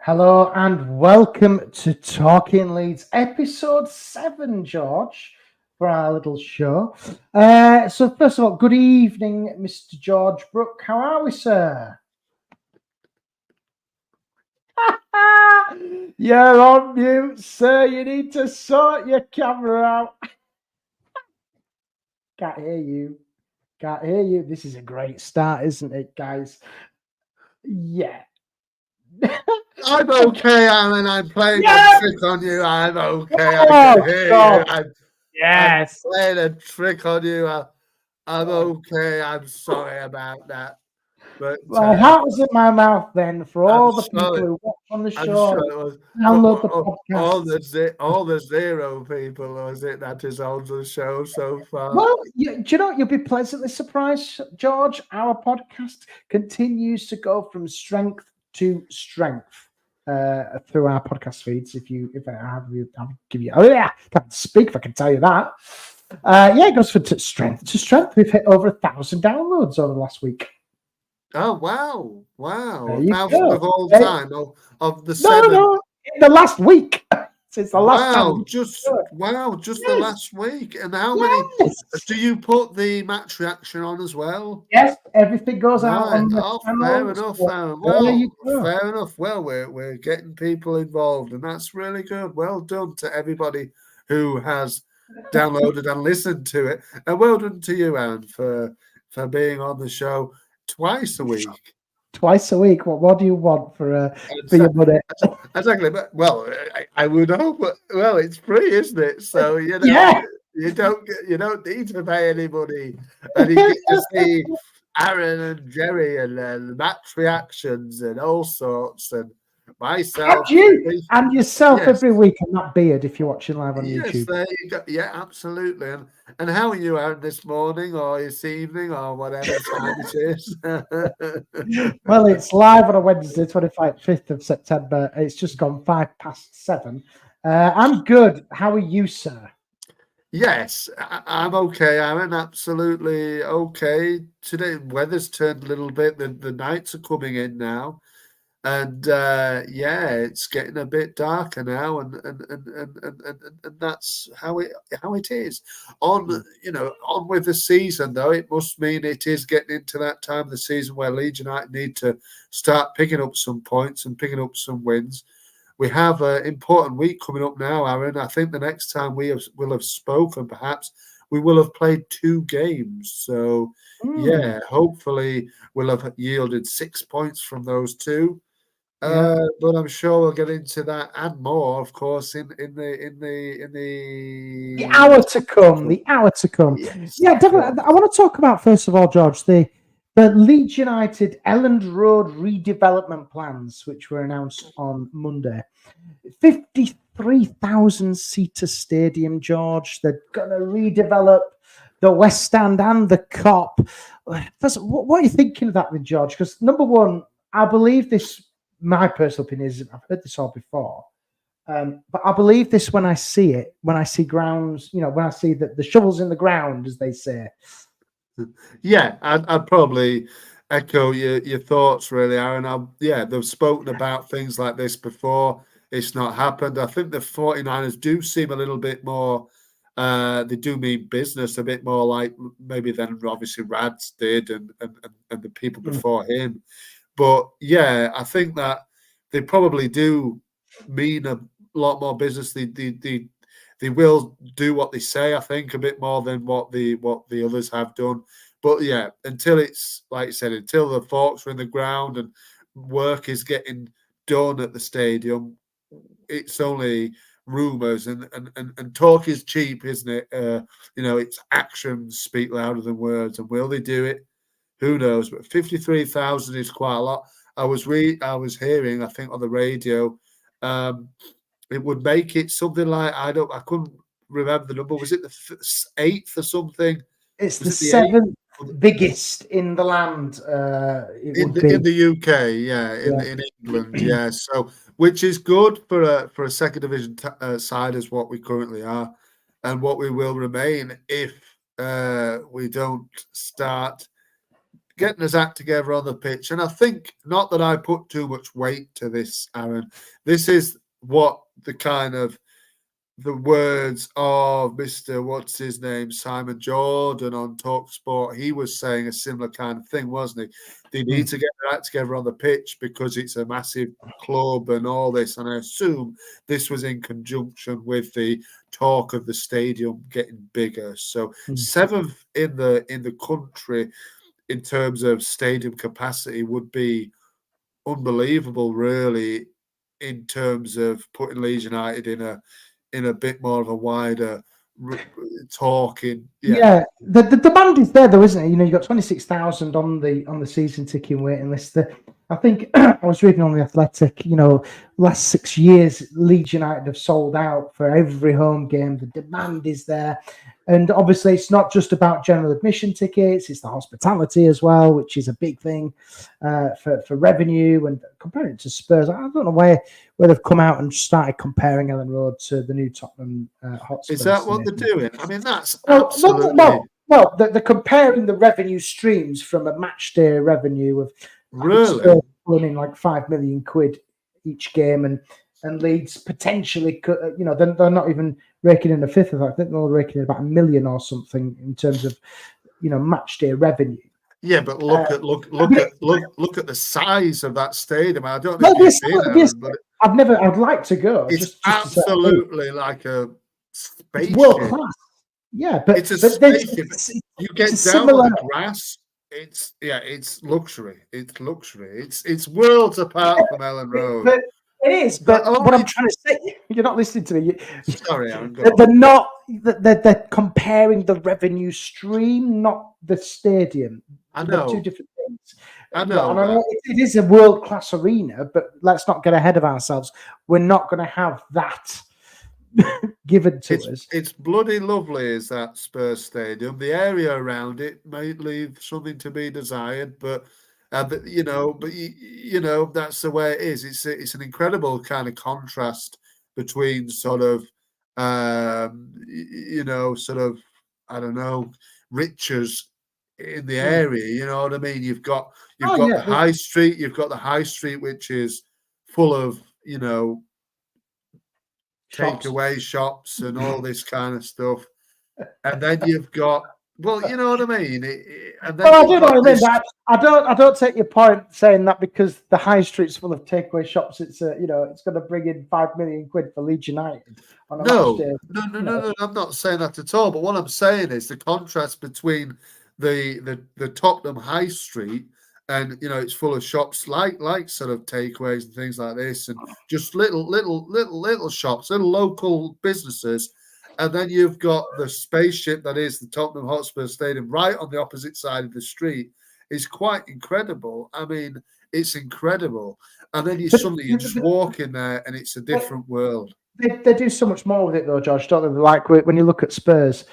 Hello and welcome to Talking Leeds, episode 7, George, for our little show. So first of all, good evening, Mr. George Brooke. How are we, sir? You're on mute, sir. You need to sort your camera out. Can't hear you. Can't hear you. This is a great start, isn't it, guys? Yeah. I'm okay, Alan. I'm playing a trick on you. I'm okay. I can hear you. I'm playing a trick on you. I'm okay. I'm sorry about that. But my heart was in my mouth then for all the people who watch on the show. Download the podcast. All the 0 people, was it, that is on the show so far? Well, do you know, you'll be pleasantly surprised, George. Our podcast continues to go from strength to strength through our podcast feeds. If I have you, I'll give you. Oh yeah, can't speak if I can tell you that. It goes from strength to strength. We've hit over 1,000 downloads over the last week. Oh wow! 1,000 of all time of the 7. No, in the last week. Since the last time. Just the last week. And how many do you put the match reaction on as well? Yes, everything goes out on the channel. Fair enough. Well, we're getting people involved, and that's really good. Well done to everybody who has downloaded and listened to it, and well done to you, Anne, for being on the show twice a week. Twice a week. What do you want for your money? Exactly. But I would hope. Well, it's free, isn't it? So you don't need to pay anybody, and you get to see Arron and Jerry and match reactions and all sorts, and myself and yourself every week, and that beard if you're watching live on YouTube. There you go. Yeah, absolutely. And how are you, Aaron, this morning or this evening or whatever time it is? Well, it's live on a Wednesday, 5th of September. It's just gone 7:05. I'm good. How are you, sir? Yes, I'm okay, Aaron. Absolutely okay. Today, weather's turned a little bit. The nights are coming in now. And it's getting a bit darker now, and that's how it is. On with the season, though, it must mean it is getting into that time of the season where Leeds United need to start picking up some points and picking up some wins. We have an important week coming up now, Aaron. I think the next time will have spoken, perhaps we will have played 2 games. So hopefully we'll have yielded 6 points from those 2. But I'm sure we'll get into that and more, of course, in The hour to come. The hour to come. Yes, Yeah, definitely. I want to talk about, first of all, George, the Leeds United Elland Road redevelopment plans, which were announced on Monday. 53,000 seater stadium, George. They're going to redevelop the West Stand and the Cop. First, what are you thinking of that, then, George? Because number one, I believe this. My personal opinion is, I've heard this all before. But I believe this when I see it, when I see grounds, when I see the shovels in the ground, as they say. Yeah, I'd probably echo your thoughts, really, Aaron. They've spoken about things like this before. It's not happened. I think the 49ers do seem a little bit more, they do mean business a bit more like maybe than obviously Rads did and the people before him. But yeah, I think that they probably do mean a lot more business. They will do what they say, I think, a bit more than what the others have done. But yeah, until it's like you said, until the forks are in the ground and work is getting done at the stadium, it's only rumours and talk is cheap, isn't it? It's actions speak louder than words, and will they do it? Who knows? But 53,000 is quite a lot. I was hearing, I think, on the radio, it would make it something like I couldn't remember the number. Was it the eighth or something? It's the seventh biggest in the land. In the UK, in England, yeah. So, which is good for a second division side, as what we currently are, and what we will remain if we don't start getting his act together on the pitch. And I think, not that I put too much weight to this, Aaron, this is what the words of Mr. what's his name, Simon Jordan on TalkSport, he was saying a similar kind of thing, wasn't he? They need to get their act together on the pitch because it's a massive club and all this. And I assume this was in conjunction with the talk of the stadium getting bigger. So seventh in the country in terms of stadium capacity would be unbelievable, really, in terms of putting Leeds United in a bit more of a wider talking. Yeah, the demand is there, though, isn't it? You've got 26,000 on the season ticket waiting list. I think I was reading on The Athletic, last 6 years, Leeds United have sold out for every home game. The demand is there. And obviously, it's not just about general admission tickets, it's the hospitality as well, which is a big thing for revenue. And comparing it to Spurs, I don't know where they've come out and started comparing Elland Road to the new Tottenham Hotspur. Is that what they're doing? I mean, that's absolutely... Well, they're comparing the revenue streams from a match day revenue of really running like £5 million each game, and Leeds potentially could, they're not even raking in a fifth of that. I think they're raking in about $1 million or something in terms of match day revenue. Yeah, but look at the size of that stadium. I don't know if you've seen it, but I'd like to go. It's absolutely like a spaceship. World class. Yeah, but it's a spaceship. You get down on the grass. It's luxury. It's luxury. It's worlds apart from Elland Road. But it is. But what I'm trying to say, you're not listening to me. Sorry, Aaron. They're not. They're comparing the revenue stream, not the stadium. I know. They're two different things. I know. It is a world class arena, but let's not get ahead of ourselves. We're not going to have that given to us. It's bloody lovely, is that Spurs stadium. The area around it may leave something to be desired, but that's the way it is. It's an incredible kind of contrast between sort of riches in the area. You know what I mean? You've got the high street. You've got the high street, which is full of takeaway shops and all this kind of stuff, and then you've got, well, you know what I mean. I don't take your point saying that because the high street's full of takeaway shops. It's it's going to bring in £5 million for Leeds United. No, I'm not saying that at all. But what I'm saying is the contrast between the Tottenham High Street and it's full of shops like sort of takeaways and things like this, and just little shops, little local businesses. And then you've got the spaceship that is the Tottenham Hotspur Stadium right on the opposite side of the street. It's quite incredible. I mean, it's incredible. And then you just walk in there and it's a different world. They do so much more with it though, George, don't they? Like when you look at Spurs,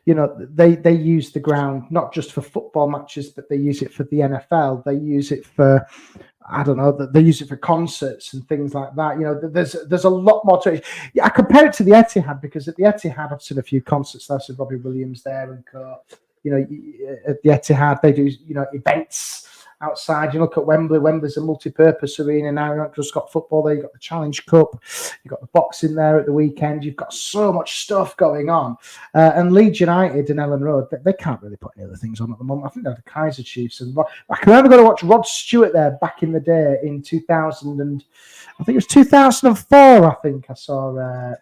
they use the ground not just for football matches, but they use it for the NFL. They use it for, I don't know, they use it for concerts and things like that. There's a lot more to it. I compare it to the Etihad because at the Etihad, I've seen a few concerts. I've seen Robbie Williams there and co. At the Etihad, they do events outside. You look at Wembley. Wembley's a multi-purpose arena now. You've not just got football there. You've got the Challenge Cup. You've got the boxing there at the weekend. You've got so much stuff going on. And Leeds United and Elland Road, they can't really put any other things on at the moment. I think they're the Kaiser Chiefs. And I can remember going to watch Rod Stewart there back in the day in 2000 and I think it was 2004. I think I saw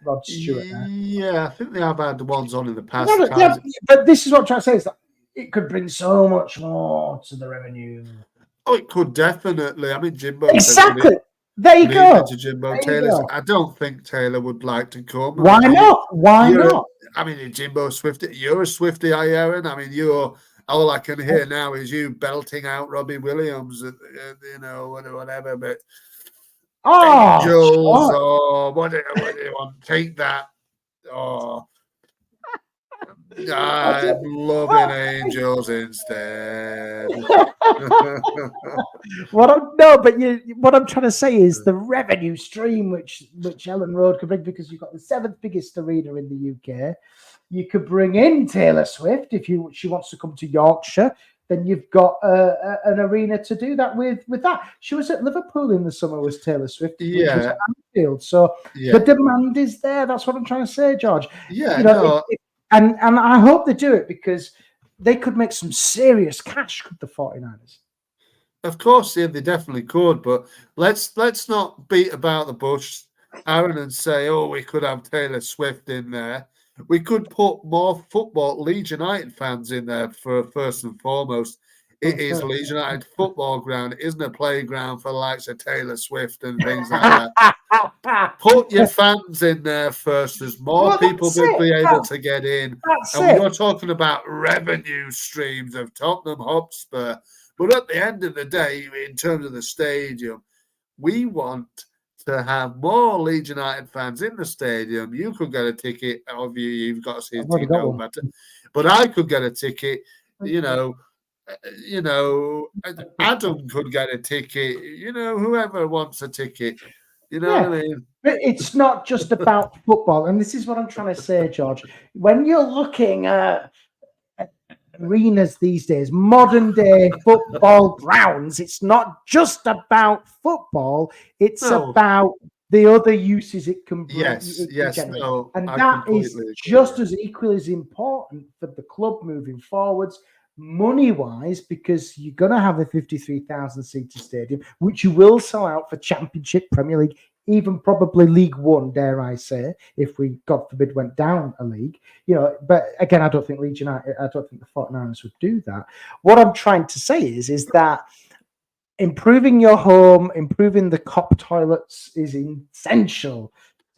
Rod Stewart there. Yeah, I think they have had the ones on in the past. Yeah, but this is what I'm trying to say is that it could bring so much more to the revenue. Oh, it could definitely. I mean, Jimbo. Exactly. There you go. To Jimbo Taylor. I don't think Taylor would like to come. Why not? Why not? I mean, Jimbo Swifty. You're a Swifty, Aaron. I mean, all I can hear now is you belting out Robbie Williams, whatever. But Angels, what do you want? Take that. Oh. I'm loving Angels instead. What I'm trying to say is the revenue stream which Elland Road could bring, because you've got the 7th biggest arena in the UK. You could bring in Taylor Swift if she wants to come to Yorkshire. Then you've got an arena to do that with that. She was at Liverpool in the summer, was Taylor Swift. Yeah. Was at Anfield. So the demand is there. That's what I'm trying to say, George. Yeah. And I hope they do it because they could make some serious cash, could the 49ers? Of course, yeah, they definitely could. But let's not beat about the bush, Aaron, and say, we could have Taylor Swift in there. We could put more Leeds United fans in there for first and foremost. It is Leeds United football ground. It isn't a playground for the likes of Taylor Swift and things like that. Put your fans in there first. There's more people will be able to get in. We're talking about revenue streams of Tottenham Hotspur. But at the end of the day, in terms of the stadium, we want to have more Leeds United fans in the stadium. You could get a ticket. You've got to see a team no matter. But I could get a ticket, Adam could get a ticket, whoever wants a ticket, what I mean? But it's not just about football. And this is what I'm trying to say, George. When you're looking at arenas these days, modern day football grounds, it's not just about football, it's about the other uses it can bring. Yes. No, and that is just as equally as important for the club moving forwards, money-wise, because you're going to have a 53,000-seater stadium, which you will sell out for Championship, Premier League, even probably League One, dare I say, if we, God forbid, went down a league. But again, I don't think Leeds United, I don't think the 49ers would do that. What I'm trying to say is that improving your home, improving the cop toilets is essential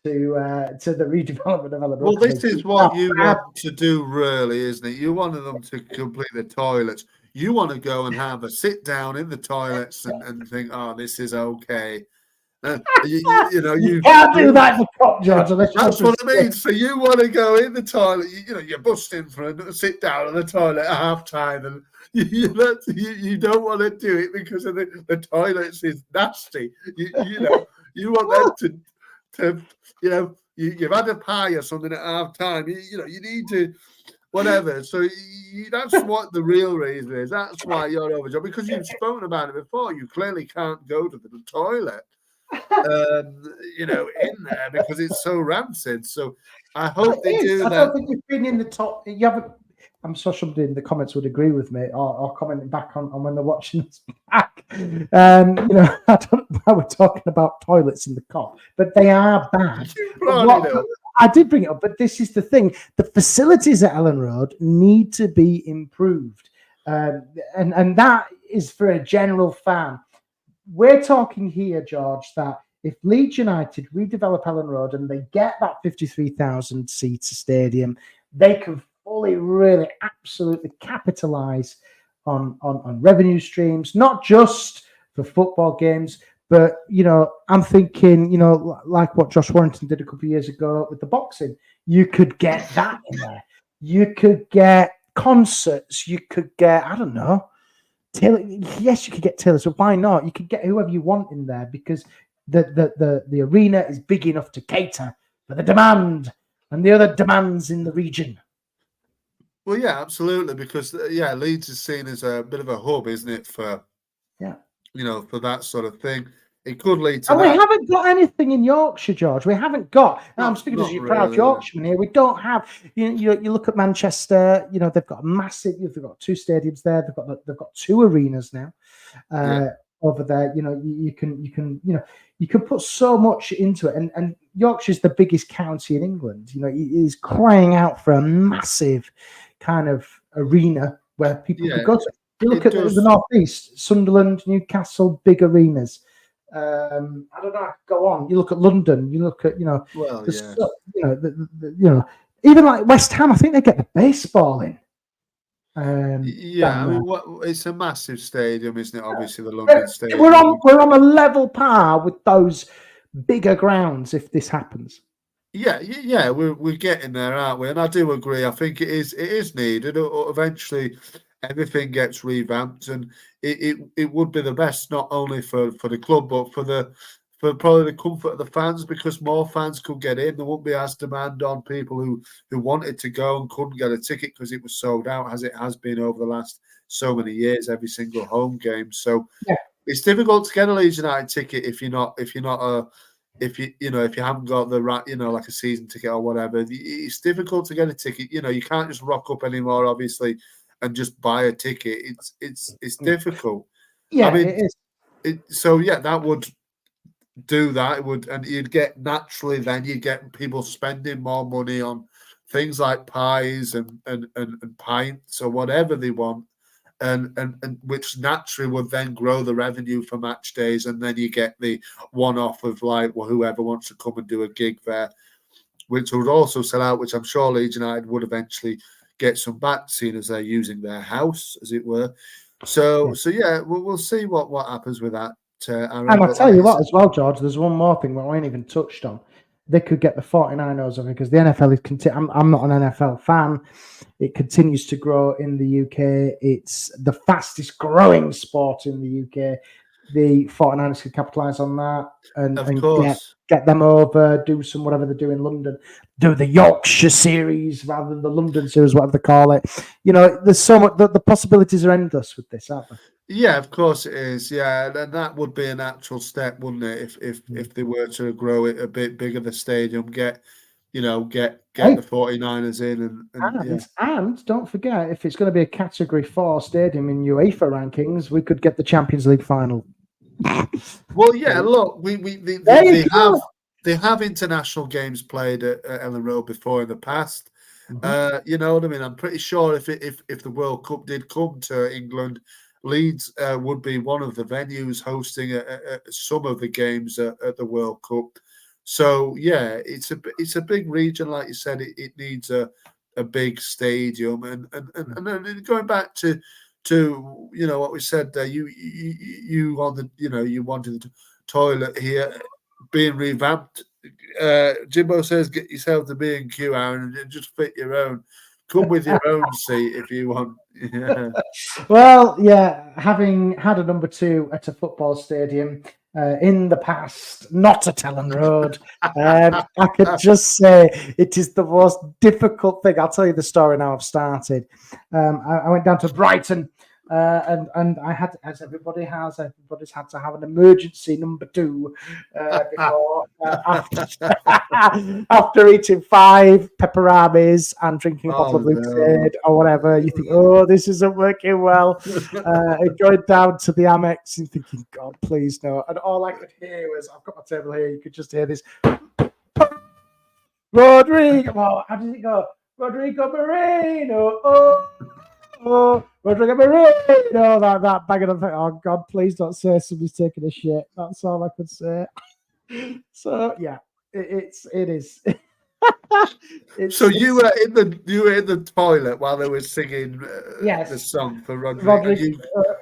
to the redevelopment of Elland Road. Well, this is what you want to do, really, isn't it? You want them to complete the toilets. You want to go and have a sit down in the toilets and think, this is okay. You can't do that for cop, George. That's what I mean. So you want to go in the toilet. You're busting for a sit down in the toilet at half time, and you don't want to do it because of the toilets is nasty. You want them to you've had a pie or something at half time. You need to whatever. So that's what the real reason is. That's why you're overjoyed, because you've spoken about it before. You clearly can't go to the toilet. In there because it's so rancid. So I hope they do that. I don't think you've been in the top. You haven't. I'm sure somebody in the comments would agree with me, or commenting back on when they're watching this back. I don't know why we're talking about toilets in the cop, but they are bad. I did bring it up, but this is the thing: the facilities at Elland Road need to be improved. And that is for a general fan. We're talking here, George, that if Leeds United redevelop Elland Road and they get that 53,000 seater stadium, they can fully, really, absolutely capitalise on revenue streams, not just for football games, but, I'm thinking, like what Josh Warrington did a couple of years ago with the boxing. You could get that in there. You could get concerts. You could get, I don't know, Taylor. Yes, you could get Taylor. So why not? You could get whoever you want in there because the arena is big enough to cater for the demand and the other demands in the region. Well, yeah, absolutely. Because Leeds is seen as a bit of a hub, isn't it? For for that sort of thing. It could lead to and that. We haven't got anything in Yorkshire, George. We haven't got. I'm speaking as you proud Yorkshireman here. We don't have. You look at Manchester. They've got a massive. They've got 2 stadiums there. They've got 2 arenas now over there. You can put so much into it. And Yorkshire's the biggest county in England. It is crying out for a massive kind of arena where people can go to. You look at the North East, Sunderland, Newcastle, big arenas. I don't know. Go on. You look at London. You look at even like West Ham. I think they get the baseball in. It's a massive stadium, isn't it? Obviously, the London Stadium. We're on a level par with those bigger grounds if this happens. Yeah, we're getting there, aren't we? And I do agree. I think it is needed. Eventually, everything gets revamped, and it would be the best not only for the club but for probably the comfort of the fans, because more fans could get in. There won't be as demand on people who wanted to go and couldn't get a ticket because it was sold out, as it has been over the last so many years, every single home game. So it's difficult to get a Leeds United ticket if you haven't got the right, like a season ticket or whatever. It's difficult to get a ticket. You can't just rock up anymore, obviously, and just buy a ticket. It's difficult. Yeah, I mean, it is. That would do that. It would, and you'd get naturally. Then you get people spending more money on things like pies and pints or whatever they want, and which naturally would then grow the revenue for match days. And then you get the one-off of whoever wants to come and do a gig there, which would also sell out. Which I'm sure Leeds United would eventually get some back, seeing as they're using their house, as it were. So we'll see what happens with that. And I'll tell you what, as well, George, there's one more thing that I ain't even touched on. They could get the 49ers of it because the NFL is. I'm not an NFL fan. It continues to grow in the UK. It's the fastest growing sport in the UK. The 49ers could capitalise on that and get them over, do some whatever they do in London, do the Yorkshire series rather than the London series, whatever they call it. There's so much, the possibilities are endless with this, aren't they? Yeah, of course it is. Yeah, and that would be a natural step, wouldn't it? If they were to grow it a bit bigger, the stadium, get the 49ers in, and don't forget, if it's going to be a Category 4 stadium in UEFA rankings, we could get the Champions League final. Well, yeah. Look, they have international games played at Elland Road before in the past. Mm-hmm. You know what I mean? I'm pretty sure if the World Cup did come to England, Leeds would be one of the venues hosting some of the games at the World Cup. So yeah, it's a big region, like you said. It needs a big stadium, and going back to what we said there. You on the you wanted the toilet here being revamped. Jimbo says get yourself the B&Q, Aaron, and just fit your own. Come with your own seat if you want. Yeah. Well, yeah, having had a number 2 at a football stadium in the past, not at Elland Road, I could just say it is the most difficult thing. I'll tell you the story now I've started. I went down to Brighton and I had, as everybody's had to have an emergency number 2 before after eating 5 pepperonis and drinking a bottle of Lucozade or whatever. You think, this isn't working well. And going down to the Amex and thinking, God, please no. And all I could hear was, I've got my table here. You could just hear this. Rodrigo. Well, how does it go? Rodrigo Moreno. Rodrigo Marino, that banging on. Oh God, please don't say somebody's taking a shit. That's all I could say. So yeah, it is. So you were in the toilet while they were singing yes, the song for Rodrigo.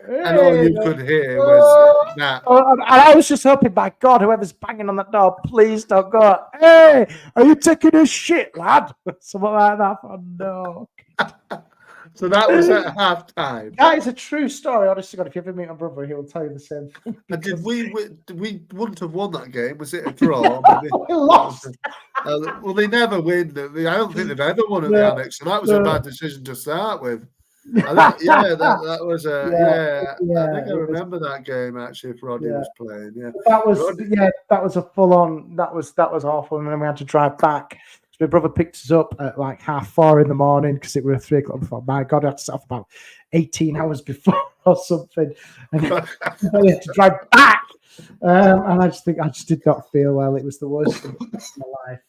and all you could hear was that. And I was just hoping, by God, whoever's banging on that door, please don't go. Hey, are you taking a shit, lad? Something like that. Oh, no. So that was at halftime. That is a true story. Honestly, God, if you ever meet my brother, he will tell you the same thing. And did we wouldn't have won that game? Was it a draw? We lost. Well, they never win. I don't think they've ever won at the Annex, so that was a bad decision to start with. I think, that was a I think I remember that game actually. If Roddy was playing, that was a full on. That was awful, and then we had to drive back. So my brother picked us up at like 4:30 in the morning because it was 3 o'clock before. My God, I had to set off about 18 hours before or something, and then we had to drive back. And I just did not feel well. It was the worst thing of my life.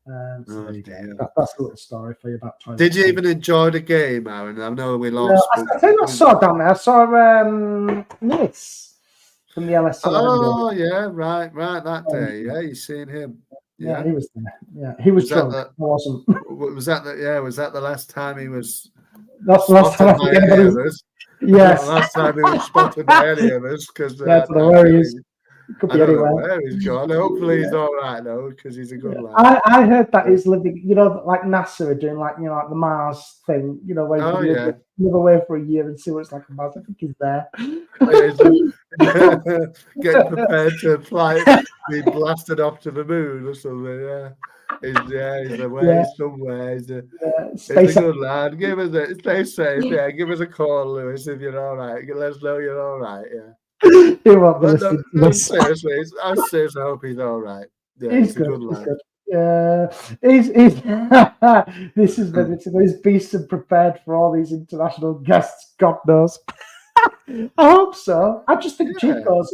That's a little story for you about toilet. Did you even enjoy the game, Aaron? I know we lost. I think I saw down there. I saw Nice from the LS. Oh yeah, right. That day, you seen him? Yeah, he was there. Yeah, he was drunk. I wasn't. Was that the last time he was? That's the last time I any of us. Yes. Last time he was spotted by any of us because where he is. Could be anywhere. Where he's gone. Hopefully he's all right though, because he's a good lad. I heard that he's living, like NASA are doing, like the Mars thing, where you live away for a year and see what it's like on Mars. I think he's there. Getting prepared to fly, be blasted off to the moon or something. He's away somewhere. He's a good lad. Stay safe. Yeah, give us a call, Lewis, if you're all right. Let us know you're all right. Yeah. Seriously, I seriously hope he's all right. Yeah, he's a good lad. He's this is he's beast and prepared for all these international guests. God knows. I hope so. I just think Chico's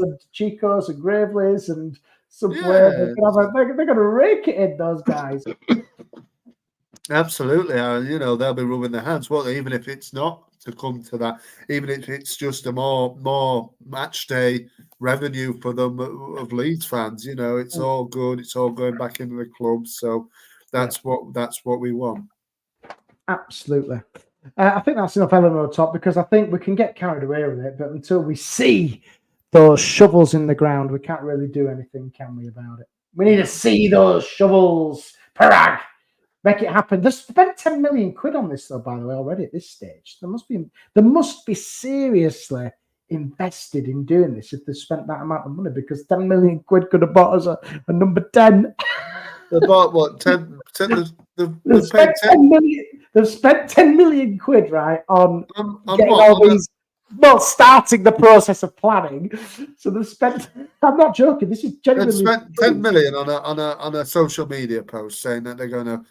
and Gravely's and Subway, they're going to rake it in, those guys. Absolutely, they'll be rubbing their hands, won't they? Even if it's not to come to that, even if it's just a more match day revenue for them of Leeds fans, it's all good. It's all going back into the club, so that's what we want. Absolutely. I think that's enough Elland Road talk, because I think we can get carried away with it, but until we see those shovels in the ground, we can't really do anything, can we, about it? We need to see those shovels. Parag! Make it happen. They've spent 10 million quid on this, though, by the way, already at this stage. They must be seriously invested in doing this if they spent that amount of money, because 10 million quid could have bought us a number 10. They bought what? 10? They've spent 10 million. They've spent 10 million quid, right, on getting what? all these. Well, starting the process of planning. So they've spent. I'm not joking. This is genuinely. They've spent 10 million on a social media post saying that they're going to.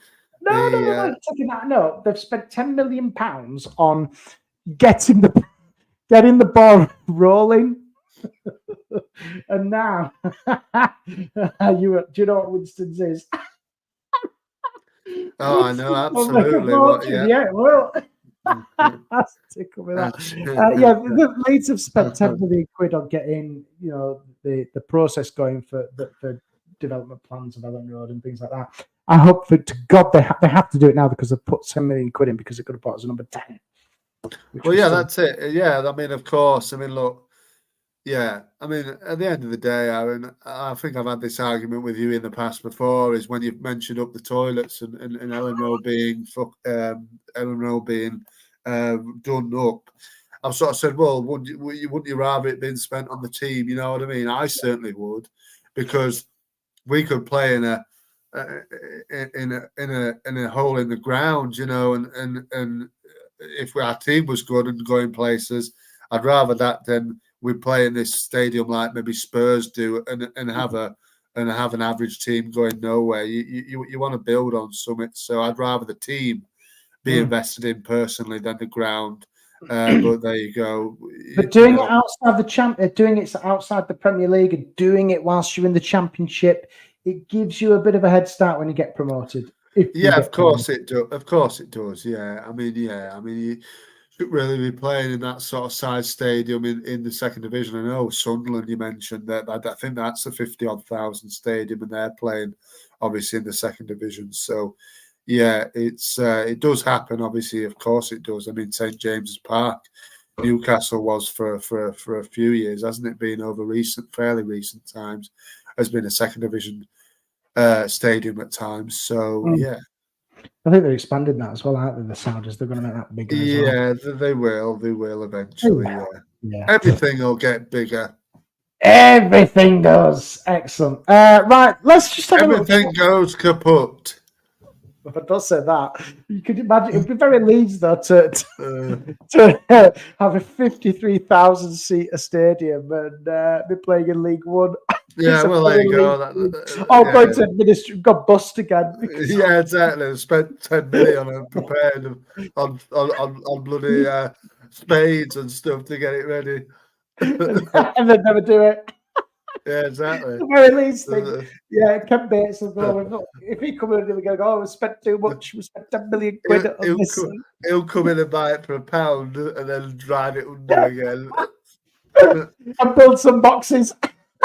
No. They've spent 10 million pounds on getting the ball rolling. And now, do you know what Winston's is? Oh, I know absolutely. Well. Tickle me that. The Leeds have spent 10 million quid on getting, the process going for development plans of Elland Road and things like that. I hope that to God they have to do it now, because they've put 10 million quid in, because they could have bought us a number 10. Well, that's it. Yeah, I mean, of course. I mean, look. Yeah, I mean, at the end of the day, Aaron, I think I've had this argument with you in the past before. Is when you've mentioned up the toilets and Elland Road being done up. I've sort of said, well, wouldn't you rather it been spent on the team? You know what I mean? I certainly would, because we could play in a hole in the ground, and if our team was good and going places, I'd rather that than we play in this stadium like maybe Spurs do and have an average team going nowhere. You want to build on something, so I'd rather the team be invested in personally than the ground. But there you go. But doing it outside doing it outside the Premier League and doing it whilst you're in the Championship, it gives you a bit of a head start when you get promoted. Of course it does. Of course it does. Yeah, I mean, should really be playing in that sort of size stadium in the second division. I know Sunderland, you mentioned that. I think that's a 50-odd thousand stadium, and they're playing obviously in the second division. So, yeah, it does happen. Obviously, of course, it does. I mean, St James's Park, Newcastle was for a few years, hasn't it? Been over fairly recent times, has been a second division stadium at times. So, yeah. I think they're expanding that as well, aren't they? The Saudis, they're going to make that bigger as well. Yeah, they will. They will eventually. Yeah. Everything will get bigger. Everything does. Excellent. Right, let's just have Everything goes kaput. If I don't say that, you could imagine it'd be very Leeds though to have a 53,000 seater stadium and be playing in League One. Yeah, well, there you go. Going to administration, got bust again. Yeah, exactly. Spent 10 million on prepared on bloody spades and stuff to get it ready, and then never do it. Yeah, exactly. The very least thing. Yeah, Ken Bates will go. If he come in, he'll go, "Oh, we spent too much. We spent 10 million quid on this." He'll come in and buy it for £1 and then drive it under again. And build some boxes.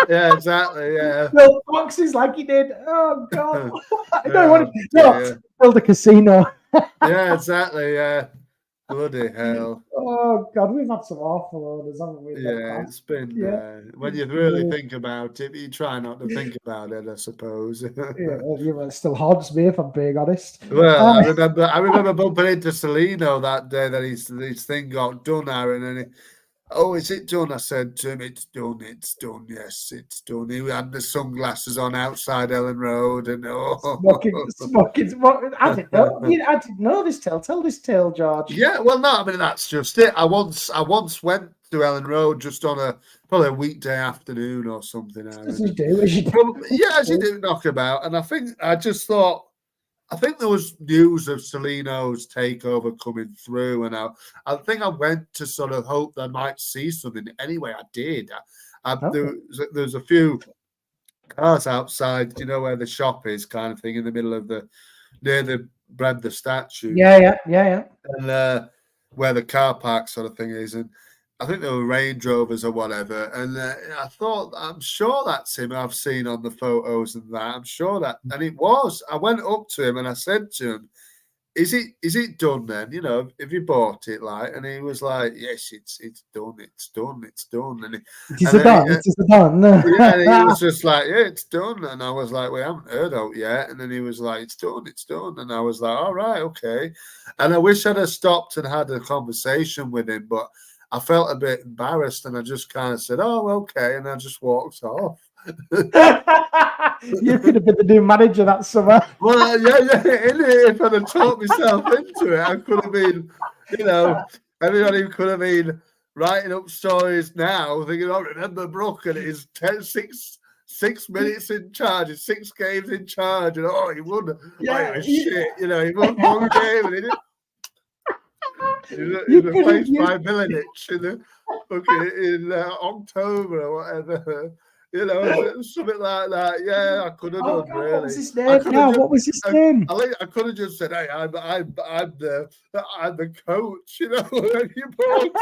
Yeah, exactly. Yeah, build boxes like he did. Oh God! Build a casino. Yeah, exactly. Yeah. Bloody hell. Oh, God, we've had some awful owners, haven't we? Yeah, it's been, when you really think about it, you try not to think about it, I suppose. It still haunts me, if I'm being honest. Well, I remember bumping into Celino that day that his thing got done, Aaron, and is it done? I said to him, it's done, yes, it's done. He had the sunglasses on outside Elland Road and smoking. I didn't know this tale. Tell this tale, George. Yeah, well, no, I mean, that's just it. I once went to Elland Road just on probably a weekday afternoon or something. As you do. Yeah, as you do, knockabout. And I think there was news of Celino's takeover coming through, and I think I went to sort of hope that I might see something. Anyway, I did. There's a few cars outside, where the shop is, kind of thing, in the middle of near the Brenda statue. Yeah. And where the car park sort of thing is, and I think they were Range Rovers or whatever. And I'm sure that's him I've seen on the photos and that. I'm sure that, and it was. I went up to him and I said to him, is it done then? Have you bought it? And he was like, yes, it's done. And it's done. Yeah, and he was just like, yeah, it's done. And I was like, we haven't heard out yet. And then he was like, it's done. And I was like, all right, okay. And I wish I'd have stopped and had a conversation with him, but I felt a bit embarrassed and I just kind of said, oh, okay. And I just walked off. You could have been the new manager that summer. Well, yeah. If I'd have talked myself into it, I could have been, everybody could have been writing up stories now, thinking, oh, remember Brook, and it is 6 minutes in charge, and 6 games in charge, and he won. Yeah, it was shit. He won one game and he didn't. He replaced by Milinich in October or whatever. Something like that. Yeah, I could have done, really. What was his name? What was his name? I could have just said, hey, I'm the coach, and you bought it.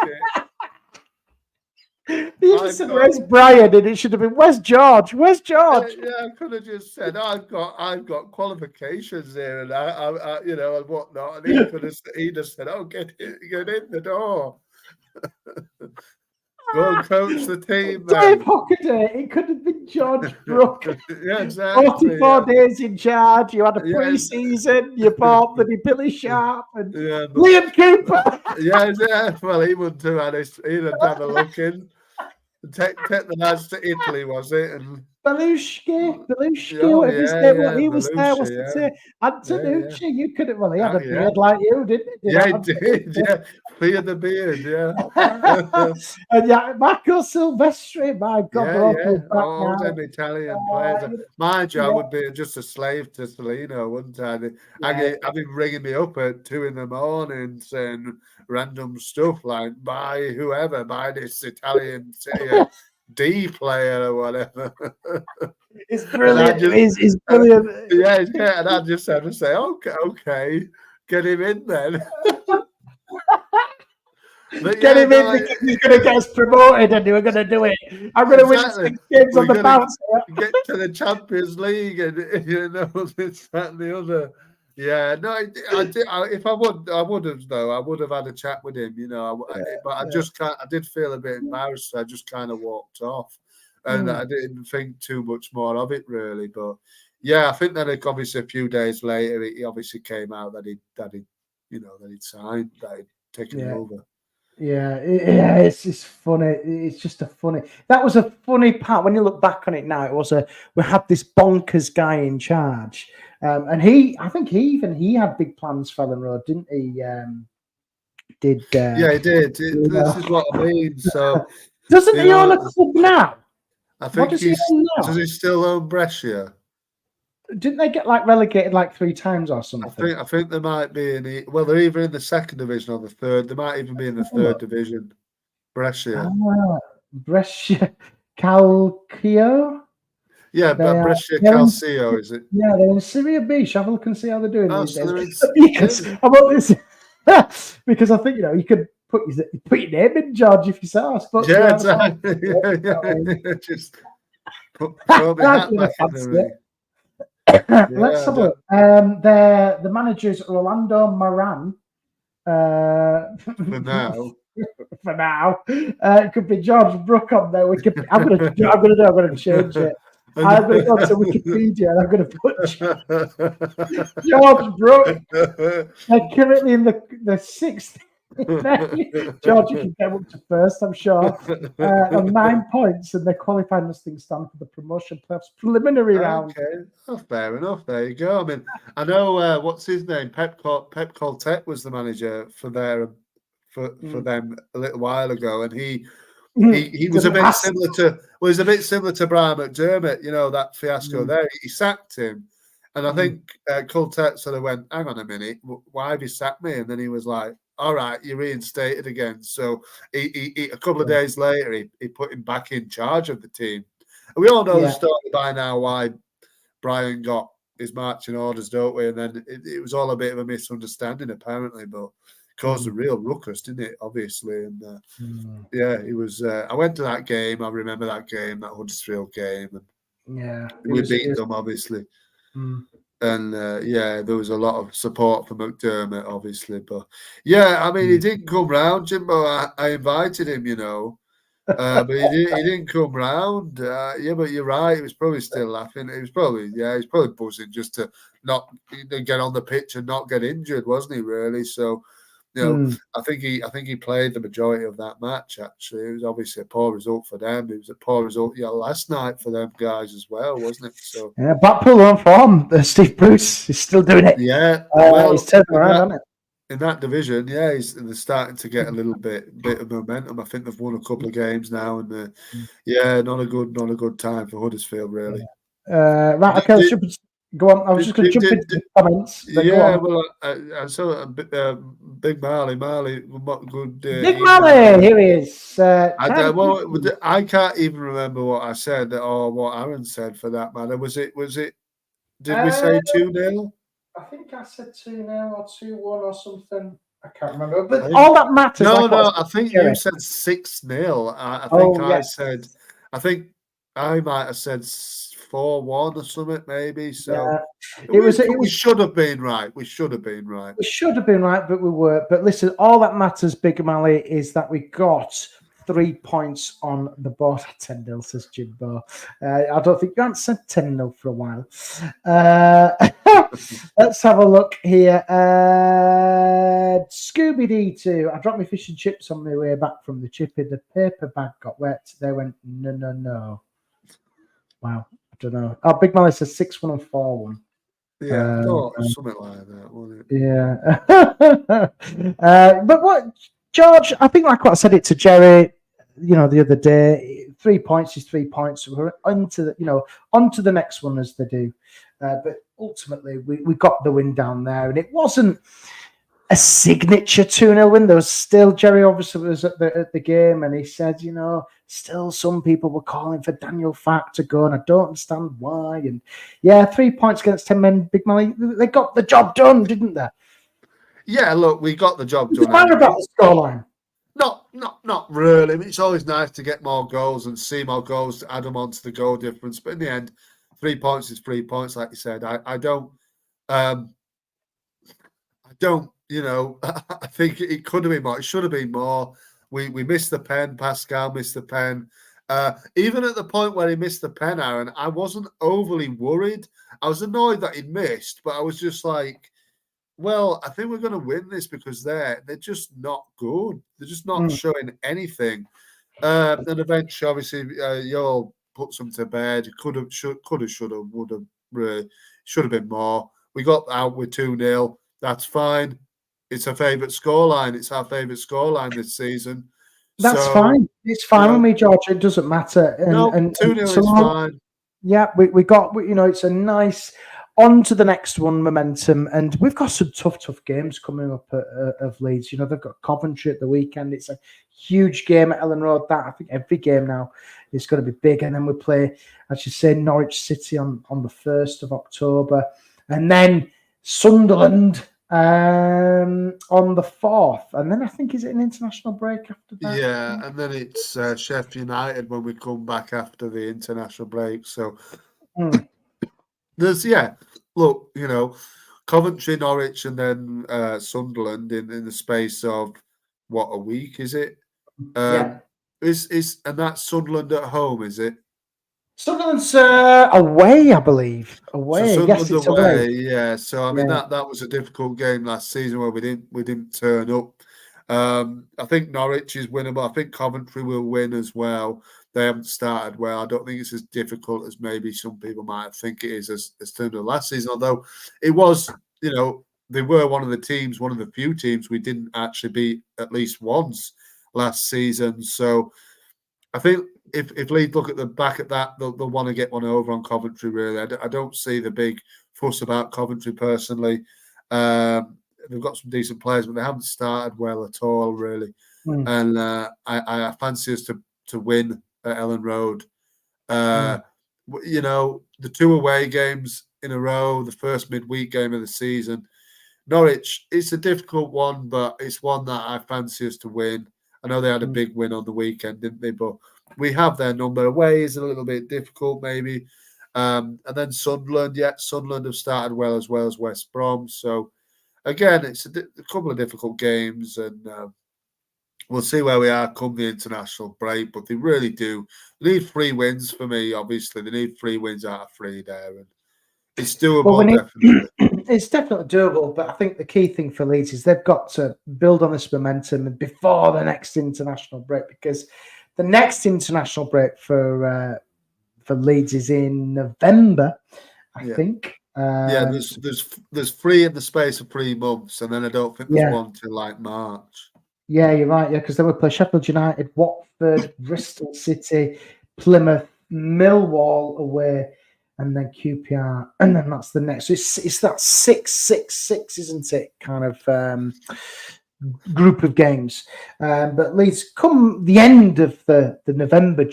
You just said, where's Brian? And it should have been, where's George? Where's George? Yeah, I could have just said, I've got qualifications here, and I and whatnot. And he'd have said, get in the door. Go and coach the team. Dave Hockaday. It could have been George Brook. Yeah, exactly. 44 days in charge. You had a pre-season. You bought Billy Sharp and Liam Cooper. Yeah. Well, he wouldn't have had it. He'd have a look in. Take the lads to Italy, was it? And Belushi, whatever his name was. He was there. What's the name? Antonucci. Yeah. You couldn't. Well, he had a beard like you, didn't he? Yeah, he did. Yeah, feared the beard. Yeah. And Marco Silvestri. My God, all them Italian players. My job would be just a slave to Celino, wouldn't I? I've been ringing me up at 2 a.m. saying random stuff like buy this Italian D player or whatever. It's brilliant. It's brilliant. Yeah, and I just had to say, okay, get him in then. Get him in because he's going to get us promoted and we're going to do it. I'm going to win 6 games on the bounce. Get to the Champions League and this, that, and the other. Yeah, no, I did. If I would have had a chat with him, but I just can't. I did feel a bit embarrassed. So I just kind of walked off, and I didn't think too much more of it really. But yeah, I think that obviously a few days later, he obviously came out that he'd signed, that he'd taken over. Yeah, it's just funny. It's just that was a funny part when you look back on it now. We had this bonkers guy in charge, and I think he had big plans for Elland Road, didn't he? Yeah, he did. This is what I mean. So doesn't he own a club now? I think does he still own Brescia? Didn't they get relegated 3 times or something? I think they might be they're either in the 2nd division or the 3rd. They might even be in the 3rd division. Brescia. Brescia Calcio? Yeah, but Brescia Calcio, is it? Yeah, they're in Serie B. Shall have a look and see how they're doing these days. Because I think you could put your name in, George, if you say yeah, exactly. Just throw me hat back in the ring. Let's have a look. The manager's Orlando Moran. For now, it could be George Brook on there. I'm going to change it. I'm going to go to Wikipedia and I'm going to put George Brook. They're currently in the 6th. George, you can get up to 1st, I'm sure. On 9 points, and they're qualifying this thing stand for the promotion playoffs preliminary round. Okay, fair enough. There you go. I mean, I know what's his name. Pep Coltet was the manager for them a little while ago, and he was a bit similar to Brian McDermott. That fiasco there. He sacked him, and I think Coltet sort of went, "Hang on a minute, why have you sacked me?" And then he was like, all right, you're reinstated again. So he a couple of days later, he put him back in charge of the team. And we all know the story by now why Brian got his marching orders, don't we? And then it was all a bit of a misunderstanding, apparently, but caused a real ruckus, didn't it? Obviously. And yeah, it was. I went to that game. I remember that game, that Huddersfield game. And we beat them, obviously. And there was a lot of support for McDermott, obviously. But yeah, I mean, he didn't come round, Jimbo. I invited him, but he didn't come round. But you're right. He was probably still laughing. He was probably buzzing just to not get on the pitch and not get injured, wasn't he? Really? So. I think he played the majority of that match. Actually, it was obviously a poor result for them. It was a poor result, last night for them guys as well, wasn't it? So Blackpool on form. Steve Bruce is still doing it. Yeah, he's turning around, hasn't it? In that division, they're starting to get a little bit of momentum. I think they've won a couple of games now, and not a good time for Huddersfield, really. Right, okay. Go on. I was just going to jump into the comments. I saw Big Marley. Good. Big Marley, here he is. I can't even remember what I said or what Arron said for that matter. Was it? Did we say 2-0? I think I said 2-0 or 2-1 or something. I can't remember. But all that matters. No. I think you said 6-0. I think I might have said 4-1 or something, maybe. So we should have been right. We should have been right, but we were. But listen, all that matters, Big Mally, is that we got 3 points on the board. 10-0, says Jimbo. I don't think you haven't said 10-0 for a while. Let's have a look here. Scooby-Doo. I dropped my fish and chips on my way back from the chippy. The paper bag got wet. They went, no. Wow. I don't know. Oh, Big Mally says 6-1 and 4-1. Yeah, something like that, wasn't it? Yeah. But what, George, I think like what I said it to Jerry, the other day, 3 points is 3 points. We're onto the next one as they do. But ultimately, we got the win down there, and it wasn't a signature 2-0 win. There was still, Jerry obviously was at the game, and he said, still some people were calling for Daniel Fark to go, and I don't understand why. And 3 points against 10 men, Big Mally, they got the job done, didn't they? Yeah, look, we got the job done. What's about the scoreline? Not really. I mean, it's always nice to get more goals and see more goals to add them onto the goal difference. But in the end, 3 points is 3 points, like you said. I don't. I don't. I think it could have been more. It should have been more. We missed the pen. Pascal missed the pen. Even at the point where he missed the pen, Aaron, I wasn't overly worried. I was annoyed that he missed, but I was just like, well, I think we're going to win this because they're just not good. They're just not showing anything. And eventually, obviously, Yoel puts them to bed. Could have, should have, would have, should have been more. We got out with 2-0. That's fine. It's a favourite scoreline. It's our favourite scoreline this season. That's fine. It's fine with me, George. It doesn't matter. And 2-0 so is fine. Yeah, we got, it's a nice on to the next one momentum. And we've got some tough games coming up of Leeds. They've got Coventry at the weekend. It's a huge game at Elland Road. That I think every game now is going to be big. And then we play, as you say, Norwich City on the 1st of October. And then Sunderland on the 4th, and then I think is it an international break after that? Yeah, and then it's Sheffield United when we come back after the international break. So there's look, Coventry, Norwich, and then Sunderland in the space of what, a week, is it? Is and that's Sunderland at home, is it? Sunderland's away, I believe. Away, so yes, it's away. Yeah. So I mean that was a difficult game last season where we didn't turn up. I think Norwich is winnable. I think Coventry will win as well. They haven't started well. I don't think it's as difficult as maybe some people might think it is as terms of last season. Although it was, they were one of the few teams we didn't actually beat at least once last season. So I think if Leeds look at the back at that, they'll want to get one over on Coventry, really. I don't see the big fuss about Coventry personally. They've got some decent players, but they haven't started well at all, really. And I fancy us to win at Elland Road. The 2 away games in a row, the first midweek game of the season. Norwich, it's a difficult one, but it's one that I fancy us to win. I know they had a big win on the weekend, didn't they? But we have their number. Away is a little bit difficult, maybe. And then Sunderland, Sunderland have started well as West Brom. So, again, it's a couple of difficult games, and we'll see where we are come the international break. But they really do. They need 3 wins for me, obviously. They need 3 wins out of 3 there. And it's doable, definitely. It's definitely doable, but I think the key thing for Leeds is they've got to build on this momentum before the next international break, because the next international break for Leeds is in November, I think. There's 3 in the space of 3 months, and then I don't think there's one till like March. Yeah, you're right. Yeah, because they would play Sheffield United, Watford, Bristol City, Plymouth, Millwall away, and then QPR, and then that's the next. So it's that 6-6-6, isn't it? Kind of group of games. But Leeds, come the end of the November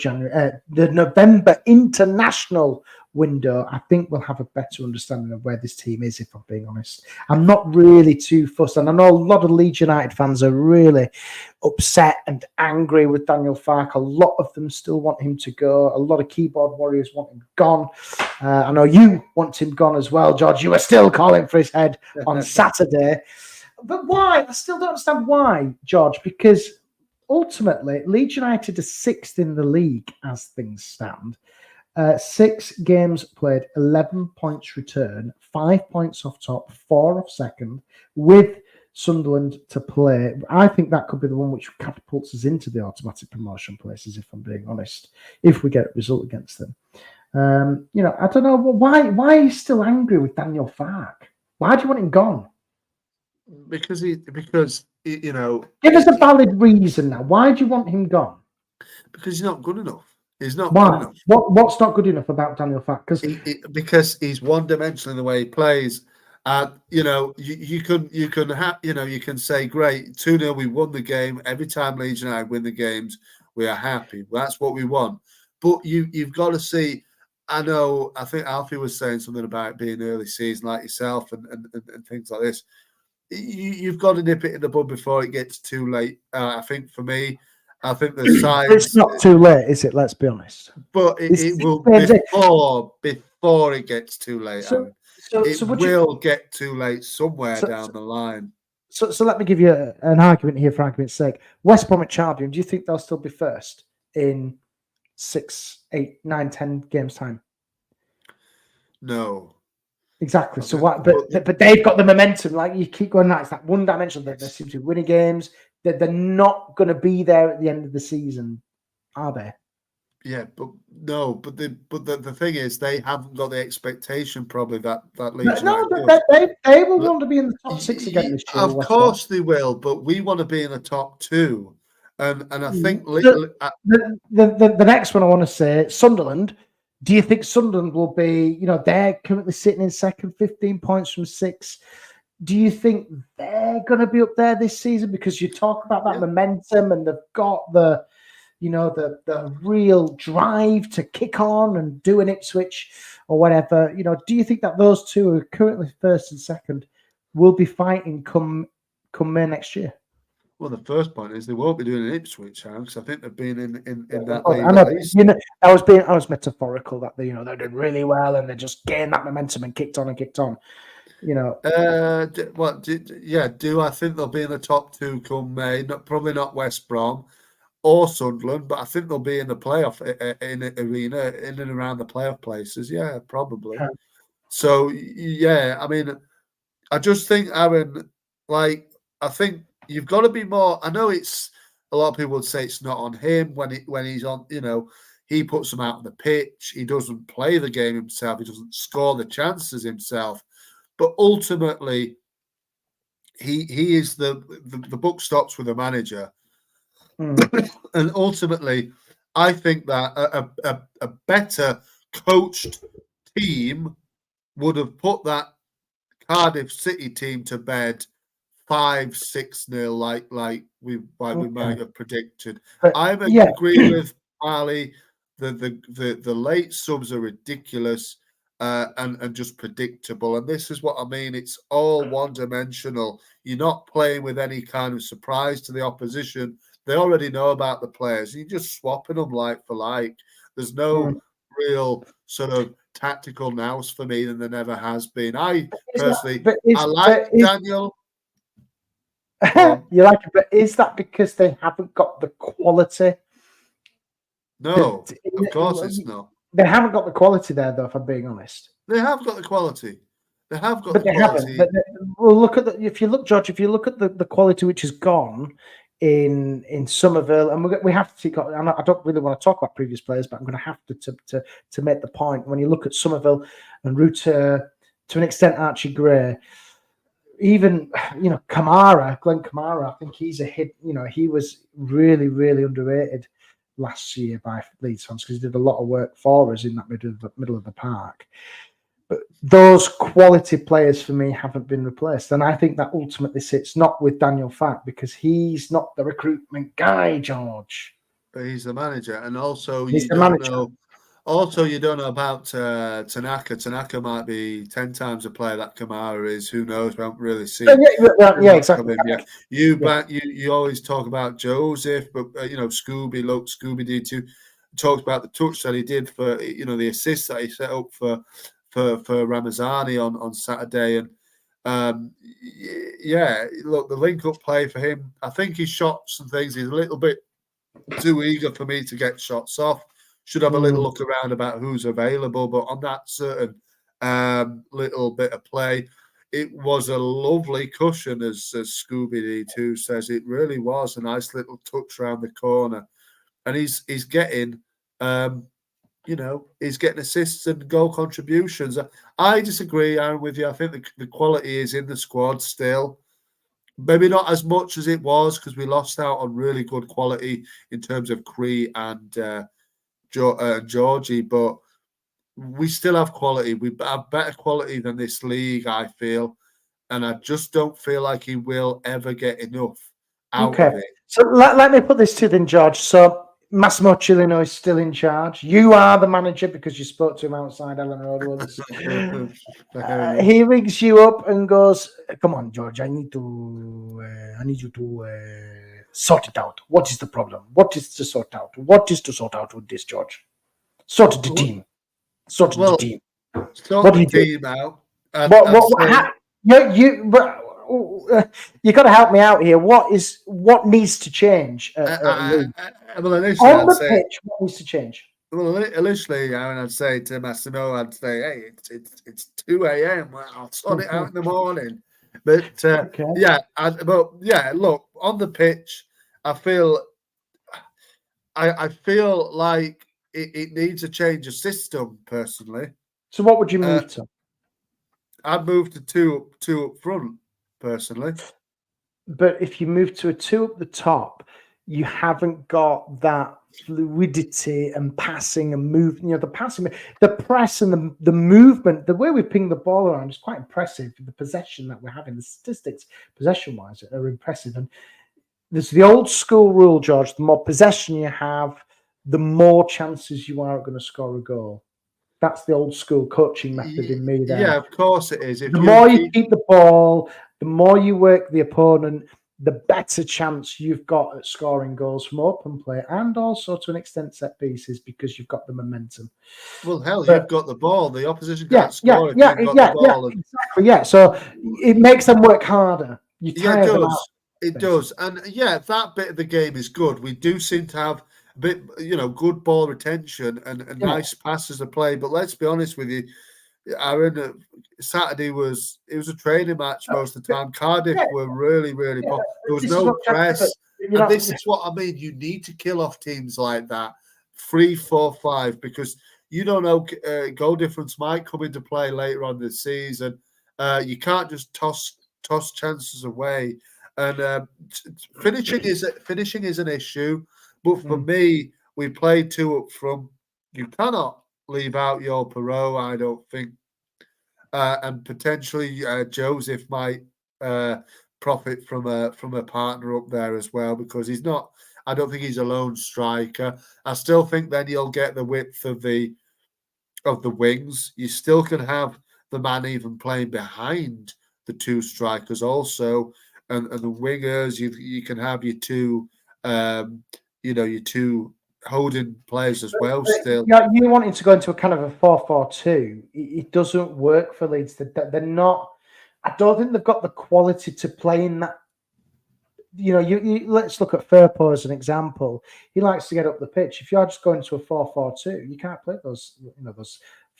international window, I think we'll have a better understanding of where this team is, if I'm being honest. I'm not really too fussed, and I know a lot of Leeds United fans are really upset and angry with Daniel Farke. A lot of them still want him to go. A lot of keyboard warriors want him gone. I know you want him gone as well, George. You were still calling for his head on Saturday. But why? I still don't understand why, George, because ultimately Leeds United are 6th in the league as things stand. 6 games played, 11 points return, 5 points off top, 4 off second, with Sunderland to play. I think that could be the one which catapults us into the automatic promotion places, if I'm being honest, if we get a result against them. I don't know, why are you still angry with Daniel Farke? Why do you want him gone? Because give us a valid reason now. Why do you want him gone? Because he's not good enough. He's not Why? good enough. What's not good enough about Daniel Farke? Because he's one-dimensional in the way he plays. You can say, great, 2-0, we won the game. Every time Leeds United win the games, we are happy. That's what we want. But you've got to see. I think Alfie was saying something about being early season like yourself and things like this. you've got to nip it in the bud before it gets too late. I think for me, I think the signs. It's not too late, is it? Let's be honest. But it will before it gets too late. So it will get too late somewhere down the line. So let me give you an argument here for argument's sake. West Bromwich Albion, do you think they'll still be first in 6, 8, 9, 10 games time? No. Exactly. So what? But they've got the momentum. Like you keep going, it's that one dimension that they seem to be winning games. That they're not going to be there at the end of the season, are they? Yeah, but no. But the thing is, they haven't got the expectation probably that Leeds. No, they will want to be in the top 6 again this year. Of course they will, but we want to be in the top 2. And I think the next one I want to say, Sunderland. Do you think Sunderland will be, they're currently sitting in second, 15 points from 6. Do you think they're going to be up there this season? Because you talk about that momentum and they've got the real drive to kick on and do an Ipswich or whatever. Do you think that those two who are currently first and second will be fighting come May next year? Well, the first point is they won't be doing an Ipswich because I think they've been in that league. I know, I was metaphorical that they're doing really well and they just gained that momentum and kicked on. Do I think they'll be in the top 2 come May? Probably not West Brom or Sunderland, but I think they'll be in the playoff arena in and around the playoff places. Yeah, probably. Yeah. So I mean, I just think Arron, I think. You've got to be more. I know it's a lot of people would say it's not on him when he's on. He puts them out on the pitch. He doesn't play the game himself. He doesn't score the chances himself. But ultimately, he is the buck stops with the manager. And ultimately, I think that a better coached team would have put that Cardiff City team to bed 5-6-0, like we might have predicted. I agree with Marley. The late subs are ridiculous and just predictable. And this is what I mean. It's all one-dimensional. You're not playing with any kind of surprise to the opposition. They already know about the players. You're just swapping them like for like. There's no real sort of tactical nous for me than there never has been. I personally, I like Daniel. You like it, but is that because they haven't got the quality? No, of course it's not. They haven't got the quality there, though. If I'm being honest, they have got the quality. They have got, but the they quality. haven't. Well, look at if you look, George, if you look at the quality which has gone in Somerville, and we have to take. I don't really want to talk about previous players, but I'm going to have to make the point. When you look at Somerville and Rutter, to an extent, Archie Gray. Even Glenn Kamara, I think he's a hit. He was really, really underrated last year by Leeds fans because he did a lot of work for us in that middle of the park. But those quality players for me haven't been replaced, and I think that ultimately sits not with Daniel Fack because he's not the recruitment guy, George. But he's the manager, and also he's the manager. Also, you don't know about Tanaka. Tanaka might be 10 times a player that Kamara is. Who knows? We haven't really seen. Exactly. You always talk about Joseph, but Scooby D2 talks about the touch that he did for the assist that he set up for Ramazani on Saturday, and look, the link-up play for him. I think his shots and things. He's a little bit too eager for me to get shots off. Should have a little look around about who's available, but on that certain little bit of play, it was a lovely cushion, as Scooby D2 says. It really was a nice little touch around the corner, and he's getting, he's getting assists and goal contributions. I disagree, Aaron, with you. I think the quality is in the squad still. Maybe not as much as it was because we lost out on really good quality in terms of Cree and Georgie, but we still have quality. We have better quality than this league, I feel, and I just don't feel like he will ever get enough out of it. So let me put this to you then, George. So Massimo Cellino is still in charge. You are the manager because you spoke to him outside Elland Road once. He rings you up and goes, "Come on, George, I need you to sort it out. What is the problem? What is to sort out? What is to sort out with this, George? Sort the team. Sort the team. Sort What do the you do? team out. You got to help me out here. What needs to change Well, initially, on the pitch? What needs to change? Well, initially, Aaron, I'd say to Massimo, I'd say, "Hey, it's 2 a.m. Well, I'll sort it out in the morning." But Okay. look, on the pitch, I feel like it needs a change of system personally. So, what would you move to? I'd move to two up front personally. But if you move to a 2 up the top, you haven't got that fluidity and passing and move. You know, the passing, the press, and the movement. The way we ping the ball around is quite impressive. The possession that we're having, the statistics possession-wise are impressive. And there's the old school rule, George. The more possession you have, the more chances you are going to score a goal. That's the old school coaching method in me there. Yeah, of course it is. The more you keep the ball, the more you work the opponent, the better chance you've got at scoring goals from open play and also to an extent set pieces because you've got the momentum. Well, you've got the ball. The opposition can't score if you've you've got the ball. Exactly, yeah. So it makes them work harder. It does. It does. And that bit of the game is good. We do seem to have a bit, good ball retention and nice passes to play. But let's be honest with you, Aaron, Saturday was a training match most of the time. Cardiff were really, really poor. There was no press. And this is what I mean. You need to kill off teams like that, 3, 4, 5, because you don't know, goal difference might come into play later on this season. You can't just toss chances away. And finishing is an issue. But for me, we played 2 up front. You cannot leave out your Perot, I don't think. And potentially Joseph might profit from a partner up there as well, because he's not. I don't think he's a lone striker. I still think then you'll get the width of the wings. You still can have the man even playing behind the 2 strikers also, and the wingers. You can have your 2, your 2 holding players as well. Still, you wanting to go into a kind of a 4-4-2. It doesn't work for Leeds. They're not. I don't think they've got the quality to play in that. Let's look at Firpo as an example. He likes to get up the pitch. If you're just going to a 4-4-2, you can't play those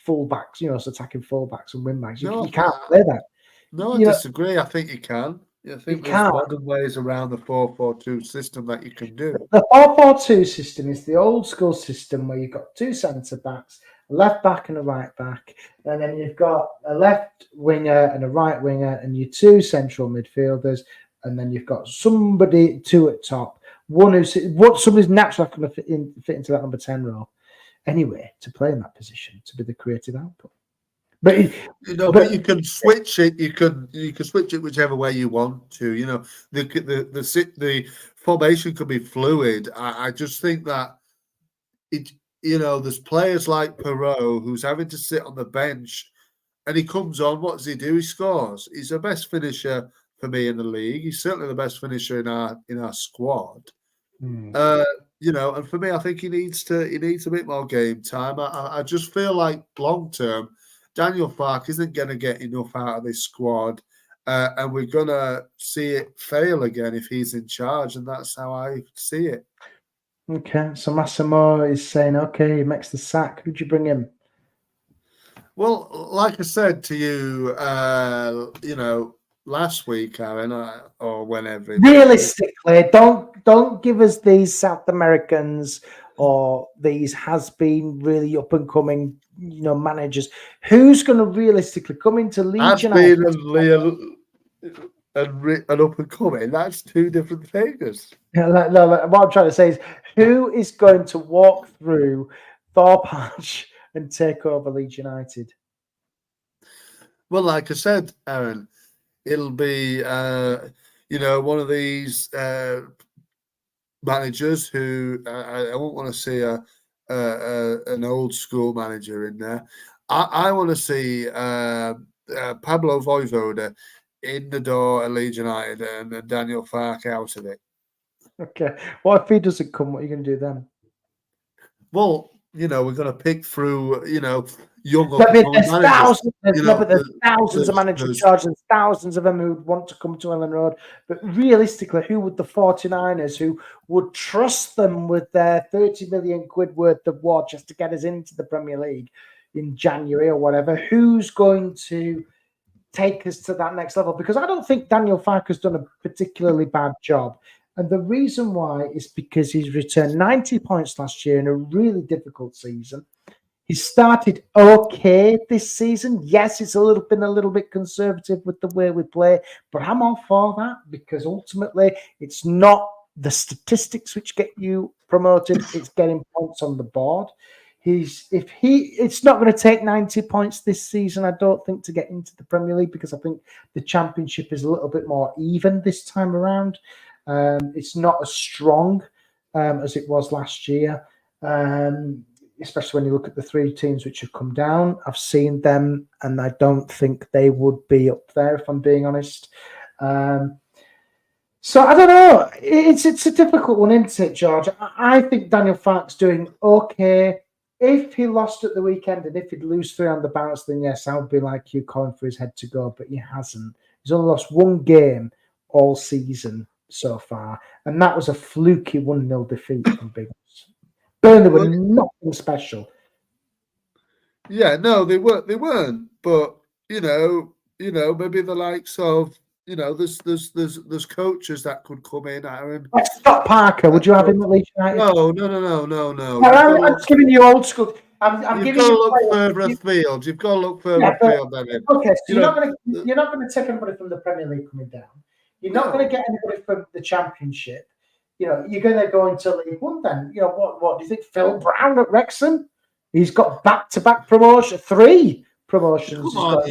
fullbacks. Those attacking fullbacks and wingbacks. You can't play that. No, I disagree. I think you can. I think there's modern ways around the 4-4-2 system that you can do. The 4-4-2 system is the old school system where you've got 2 centre backs, a left back and a right back, and then you've got a left winger and a right winger, and your 2 central midfielders, and then you've got somebody 2 at top. Somebody's naturally going to fit into that number 10 role anyway to play in that position to be the creative output. But you can switch it. You can switch it whichever way you want to. The formation could be fluid. I just think that there's players like Perot who's having to sit on the bench, and he comes on. What does he do? He scores. He's the best finisher for me in the league. He's certainly the best finisher in our squad. And for me, I think he needs a bit more game time. I just feel like long term, Daniel Farke isn't going to get enough out of this squad, and we're going to see it fail again if he's in charge, and that's how I see it. Okay, so Massimo is saying, okay, he makes the sack. Who'd you bring in? Well, like I said to you, last week, Aaron, or whenever. Realistically, don't give us these South Americans or these has-been really up-and-coming, managers. Who's going to realistically come into Leeds United? And up-and-coming, that's 2 different things. No, what I'm trying to say is, who is going to walk through Thorpe Arch and take over Leeds United? Well, like I said, Aaron, it'll be, one of these managers who I won't want to see an old school manager in there. I want to see Pablo Vojvoda in the door at Leeds United and Daniel Farke out of it. Okay. What if he doesn't come? What are you going to do then? Well, we're going to pick through, young There's managers. thousands, there's thousands of managers, George, and thousands of them who would want to come to Elland Road. But realistically, who would the 49ers, who would trust them with their 30 million quid worth of war just to get us into the Premier League in January or whatever, who's going to take us to that next level? Because I don't think Daniel Farke has done a particularly bad job. And the reason why is because he's returned 90 points last year in a really difficult season. He started okay this season. Yes, it's been a little bit conservative with the way we play, but I'm all for that because ultimately it's not the statistics which get you promoted, it's getting points on the board. It's not going to take 90 points this season, I don't think, to get into the Premier League, because I think the Championship is a little bit more even this time around. It's not as strong as it was last year, especially when you look at the three teams which have come down. I've seen them, and I don't think they would be up there, if I'm being honest. So I don't know. It's a difficult one, isn't it, George? I think Daniel Farke's doing okay. If he lost at the weekend and if he'd lose 3 on the bounce, then yes, I would be like you, calling for his head to go. But he hasn't. He's only lost 1 game all season so far, and that was a fluky 1-0 defeat from Biggles. Burnley were nothing special. Yeah, no, they weren't. But maybe the likes of there's coaches that could come in, Aaron. Like Scott Parker, would you have him at Leeds United? No. I'm just giving you old school. You've got to look further afield. You've got to look further afield than him. Okay, so you're not going to take anybody from the Premier League coming down. You're not going to get anybody from the Championship. You're going to go into League One then. What do you think? Phil Brown at Wrexham? He's got back-to-back promotion, 3 promotions. Come on,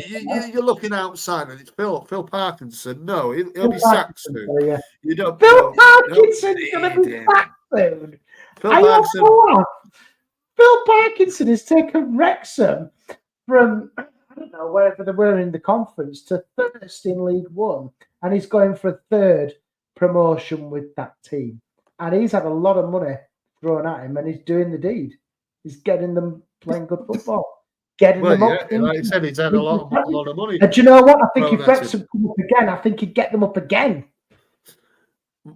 you're looking outside, and it's Phil Parkinson. No, he'll be sacked soon. Yeah. You don't. Phil Parkinson's going to be sacked soon. Phil Parkinson has taken Wrexham from, I don't know, wherever they were in the conference, to first in League One, and he's going for a 3rd promotion with that team. And he's had a lot of money thrown at him, and he's doing the deed. He's getting them playing good football. Getting them up. Like I said, he's had a lot of money. And do you know what? I think if Wrexham come up again, I think he'd get them up again.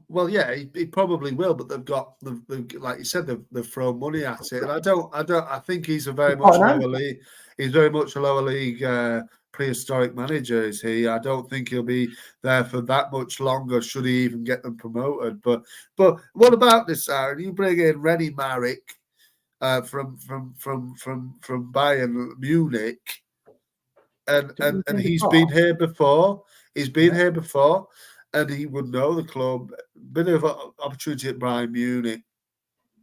Well, yeah, he probably will, but they've got, like you said, they've thrown money at it, and I think he's a very much lower league. He's very much a lower league prehistoric manager, is he? I don't think he'll be there for that much longer. Should he even get them promoted? But what about this, Aaron? You bring in Rennie Marek from Bayern Munich, and he's been here before. He's been here before. And he would know the club. Bit of an opportunity at Bayern Munich,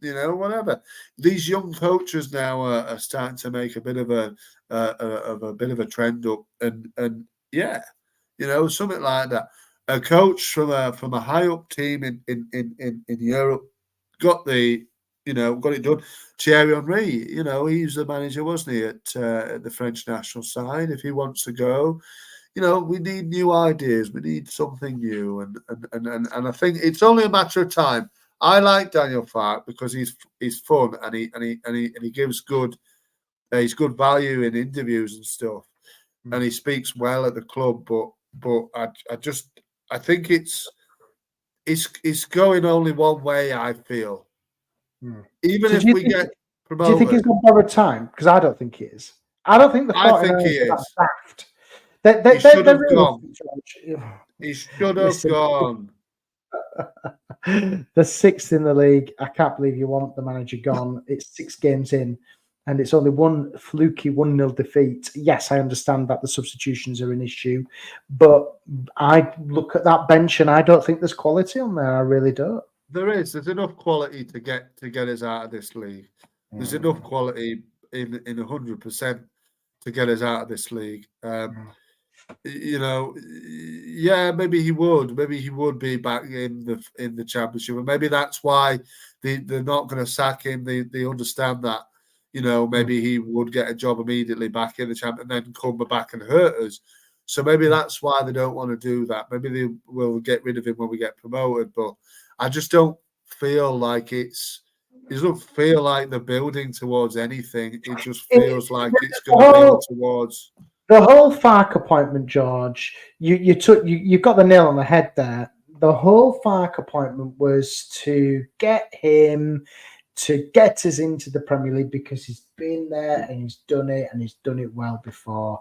whatever. These young coaches now are starting to make a bit of a trend up, and something like that. A coach from a high up team in Europe got it done. Thierry Henry, he was the manager, wasn't he, at the French national side? If he wants to go. We need new ideas. We need something new, and I think it's only a matter of time. I like Daniel Farke because he's fun and he gives good value in interviews and stuff, and he speaks well at the club. But I think it's going only one way. I feel even if we get promoted. Do you think he's got borrowed time? Because I don't think he is. I don't think I think he is. He should have gone. He should have gone. The 6th in the league. I can't believe you want the manager gone. It's 6 games in, and it's only one fluky 1-0 defeat. Yes, I understand that the substitutions are an issue, but I look at that bench and I don't think there's quality on there. I really don't. There's enough quality to get us out of this league. There's enough quality in 100% to get us out of this league. you know, yeah, maybe he would. Maybe he would be back in the championship, and maybe that's why they're not going to sack him. They understand that, you know, maybe he would get a job immediately back in the champ and then come back and hurt us. So maybe that's why they don't want to do that. Maybe they will get rid of him when we get promoted. But I just don't feel like it doesn't feel like they're building towards anything. It just feels like it's going to build towards. The whole Fark appointment, George, you've got the nail on the head there. The whole Fark appointment was to get him to get us into the Premier League because he's been there and he's done it well before.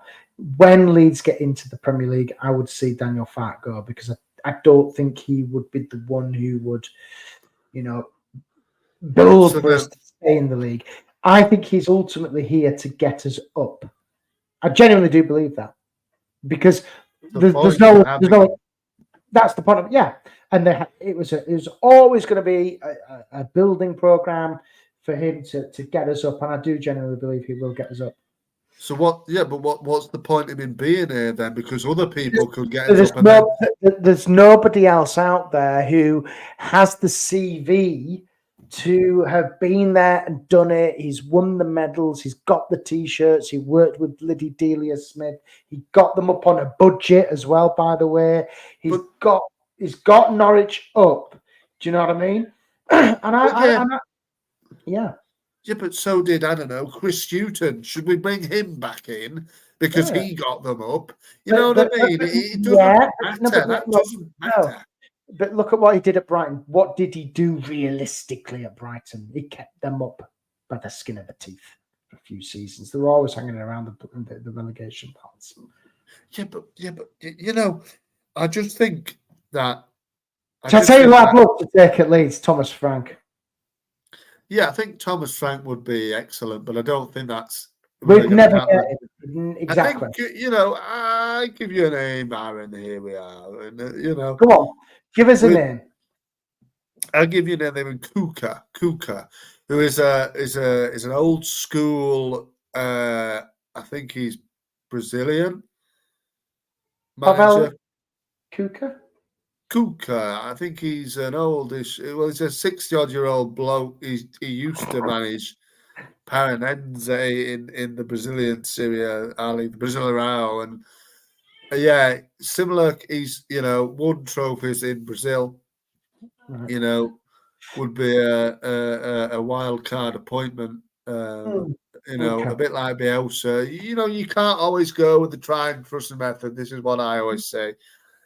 When Leeds get into the Premier League, I would see Daniel Fark go because I don't think he would be the one who would, you know, build for us to stay in the league. I think he's ultimately here to get us up. I genuinely do believe that because there's no. That's the point of and it was always going to be a building program for him to get us up, and I do genuinely believe he will get us up. So what? Yeah, but what's the point of him being here then? Because other people could get us up. There's nobody else out there who has the CV to have been there and done it. He's won the medals. He's got the T-shirts. He worked with Liddy Delia Smith. He got them up on a budget as well, by the way. He's got Norwich up. Do you know what I mean? Yeah, but so did, I don't know, Chris Hughton. Should we bring him back in because he got them up? You know what I mean? It doesn't matter. That doesn't matter. But look at what he did at Brighton. What did he do realistically at Brighton? He kept them up by the skin of the teeth for a few seasons. They were always hanging around the relegation parts. Yeah, but you know, I just think that. I'll tell you who I'd love to take at Leeds, Thomas Frank. Yeah, I think Thomas Frank would be excellent, but I don't think that's. We'd never get it. Exactly. I think, you know, I give you a name, Arron. Here we are, and you know. Come on, give us a name. I'll give you a name, Kuka, who is an old school. I think he's Brazilian manager. Kuka. I think he's an oldish. Well, he's a 60-odd-year-old bloke. He used to manage Paranense in the Brazilian Serie A, the Brasileirão, and similar. He's won trophies in Brazil. Right. You know, would be a wild card appointment. A bit like Bielsa. You know, you can't always go with the try and trust method. This is what I always say.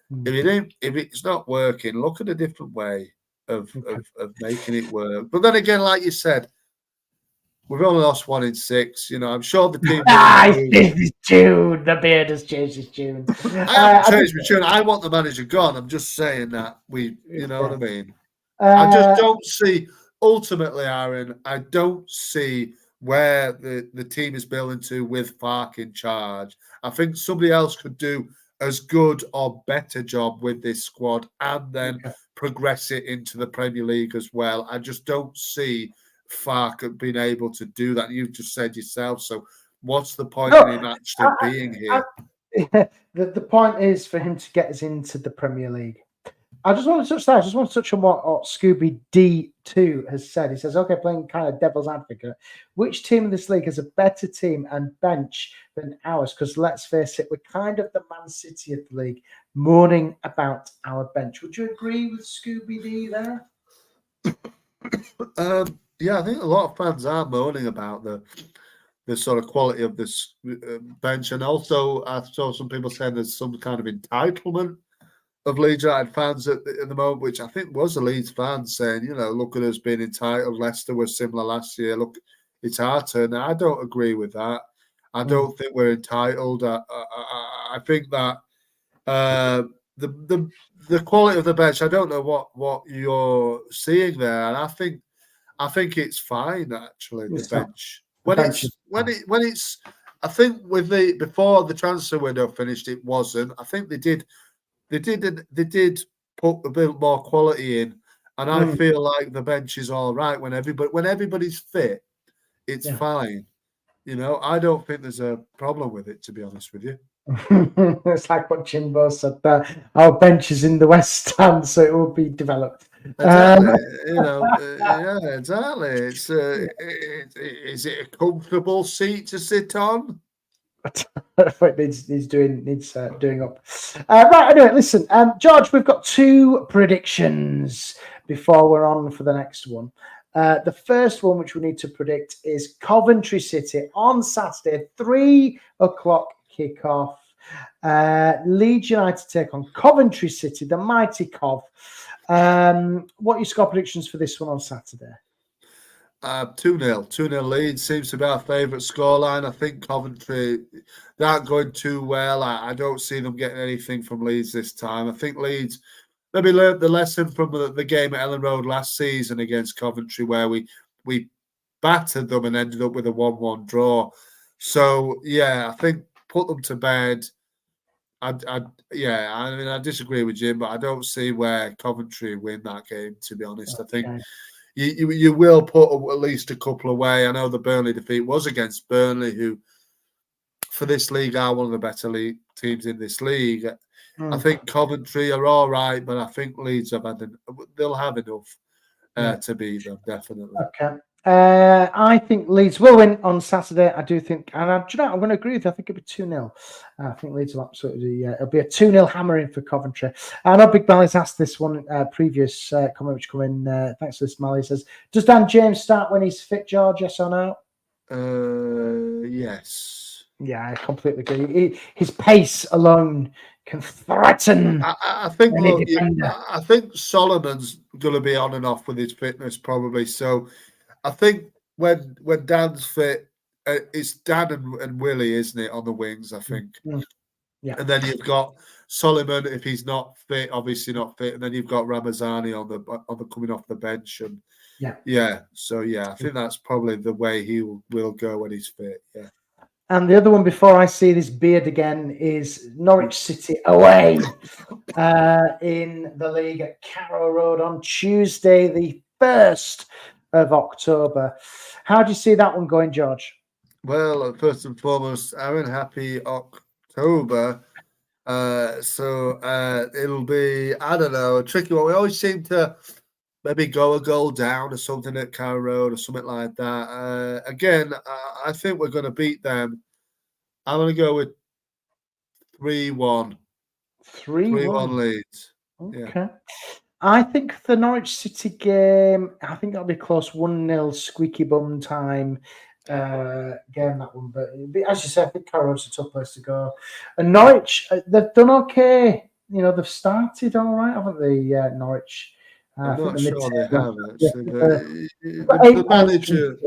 If it's not working, look at a different way of making it work. But then again, like you said, we've only lost 1 in 6. You know, I'm sure the team. His tune. The beard has changed his tune. I haven't changed my tune. I want the manager gone. I'm just saying that you know what I mean. I just don't see. Ultimately, Arron, I don't see where the team is building to with Fark in charge. I think somebody else could do as good or better job with this squad and then progress it into the Premier League as well. I just don't see Fark being able to do that. You've just said yourself. So what's the point in him actually being here? The point is for him to get us into the Premier League. I just want to touch that. I just want to touch on what Scooby D2 has said. He says, okay, playing kind of devil's advocate, which team in this league has a better team and bench than ours? Because let's face it, we're kind of the Man City of the league, moaning about our bench. Would you agree with Scooby D there? Yeah, I think a lot of fans are moaning about the sort of quality of this bench. And also, I saw some people saying there's some kind of entitlement of Leeds United fans at the moment, which I think was a Leeds fan saying, you know, look at us being entitled. Leicester was similar last year. Look, it's our turn. Now, I don't agree with that. I don't think we're entitled. I think that the quality of the bench, I don't know what you're seeing there, and I think it's fine actually. The bench when it's I think with before the transfer window finished, it wasn't. I think they did put a bit more quality in, and I feel like the bench is all right when everybody's fit. It's fine. You know, I don't think there's a problem with it, to be honest with you. It's like what Jimbo said that our bench is in the West Stand, so it will be developed. Exactly. Yeah, exactly. It's is it a comfortable seat to sit on? It needs doing up. Right, anyway, listen, George, we've got 2 predictions before we're on for the next one. The first one, which we need to predict, is Coventry City on Saturday, 3:00 kickoff. Leeds United take on Coventry City, the mighty Cov. What are your score predictions for this one on Saturday? 2-0. 2-0 Leeds seems to be our favourite scoreline. I think Coventry, they aren't going too well. I don't see them getting anything from Leeds this time. I think Leeds maybe learned the lesson from the game at Elland Road last season against Coventry, where we battered them and ended up with a 1-1 draw. So, yeah, I think put them to bed. I disagree with Jim, but I don't see where Coventry win that game, to be honest. Okay. I think you will put at least a couple away. I know the Burnley defeat was against Burnley, who for this league are one of the better teams in this league. I think Coventry are all right, but I think Leeds they'll have enough to beat them, definitely. Okay. I think Leeds will win on Saturday. I do think, and I'm going to agree with you. I think it'll be 2-0. I think Leeds will absolutely, it'll be a 2-0 hammering for Coventry. I know Big Mally's asked this one previous comment which come in. Thanks for this, Mally. Says, does Dan James start when he's fit, George? Yes or no? Yes. Yeah, I completely agree. His pace alone can threaten. I think Solomon's going to be on and off with his fitness probably. So I think when Dan's fit, it's Dan and Willie, isn't it, on the wings? I think. Yeah. And then you've got Solomon if he's not fit, obviously not fit, and then you've got Ramazani on the coming off the bench, and yeah. So I think that's probably the way he will go when he's fit. Yeah. And the other one before I see this beard again is Norwich City away in the league at Carrow Road on Tuesday, the 1st of October. How do you see that one going, George? Well, first and foremost, Arron, happy October. So it'll be, I don't know, a tricky one. We always seem to maybe go a goal down or something at Carrow Road or something like that. Again, I think we're going to beat them. I'm going to go with 3-1. 3-1 Leeds. Okay. Yeah. I think the Norwich City game, I think that'll be close. 1-0 squeaky bum time game, that one. But as you said, I think Carrow Road's a tough place to go. And Norwich, they've done okay. You know, they've started all right, haven't they, Norwich? I'm not sure they have, actually. The manager...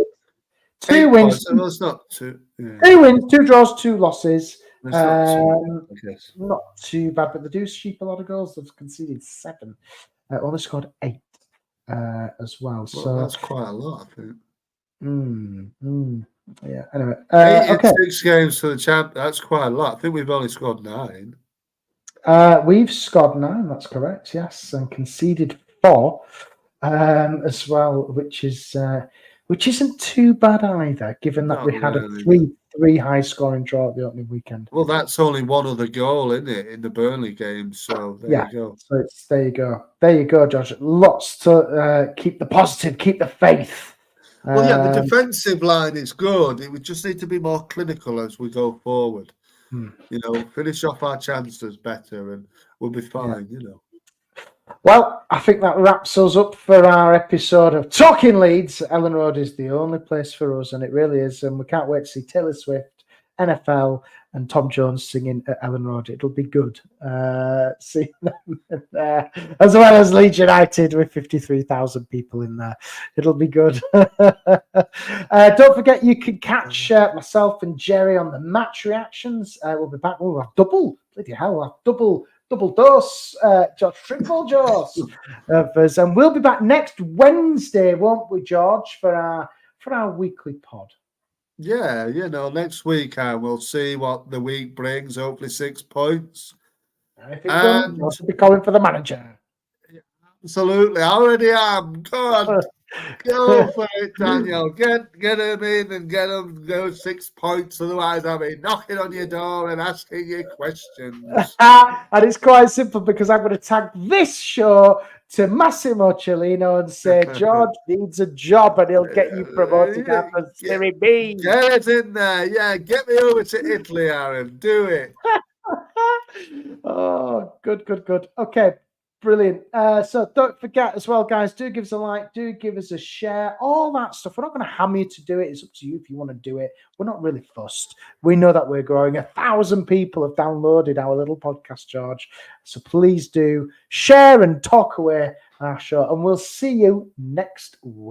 2 wins. Well, it's not 2. Yeah. 2 wins, 2 draws, 2 losses. Not too bad, but they do sheep a lot of goals. They've conceded 7. Only scored 8 as well. So that's quite a lot, I think. Yeah. Anyway, 6 games for the champ. That's quite a lot. I think we've only scored 9. We've scored 9. That's correct. Yes, and conceded 4 as well, which isn't too bad either, given that we had a 3 high-scoring draw at the opening weekend. Well, that's only one other goal, isn't it, in the Burnley game? So there you go. So there you go, Josh. Lots to keep the positive, keep the faith. Well, the defensive line is good. It would just need to be more clinical as we go forward. You know, finish off our chances better, and we'll be fine. You know. Well, I think that wraps us up for our episode of Talking Leeds. Elland Road is the only place for us, and it really is. And we can't wait to see Taylor Swift, NFL, and Tom Jones singing at Elland Road. It'll be good. See them there, as well as Leeds United with 53,000 people in there. It'll be good. Don't forget, you can catch myself and Jerry on the match reactions. We'll be back. We'll have double dose, triple dose of us, and we'll be back next Wednesday, won't we, George, for our weekly pod? Yeah, next week we'll see what the week brings. Hopefully 6 points. And if it doesn't, we'll be calling for the manager. Absolutely, I already am. God. Go for it, Daniel. Get him in and get him those 6 points. Otherwise, I'll be knocking on your door and asking you questions. And it's quite simple because I'm going to tag this show to Massimo Cellino and say George needs a job and he'll get you promoted after Serie B. Get it in there. Yeah, get me over to Italy, Aaron. Do it. Oh, good. Okay, brilliant. So don't forget as well, guys, do give us a like, do give us a share, all that stuff. We're not going to hammer you to do it. It's up to you if you want to do it. We're not really fussed. We know that we're growing. 1,000 people have downloaded our little podcast, George. So please do share and talk away our show. And we'll see you next week.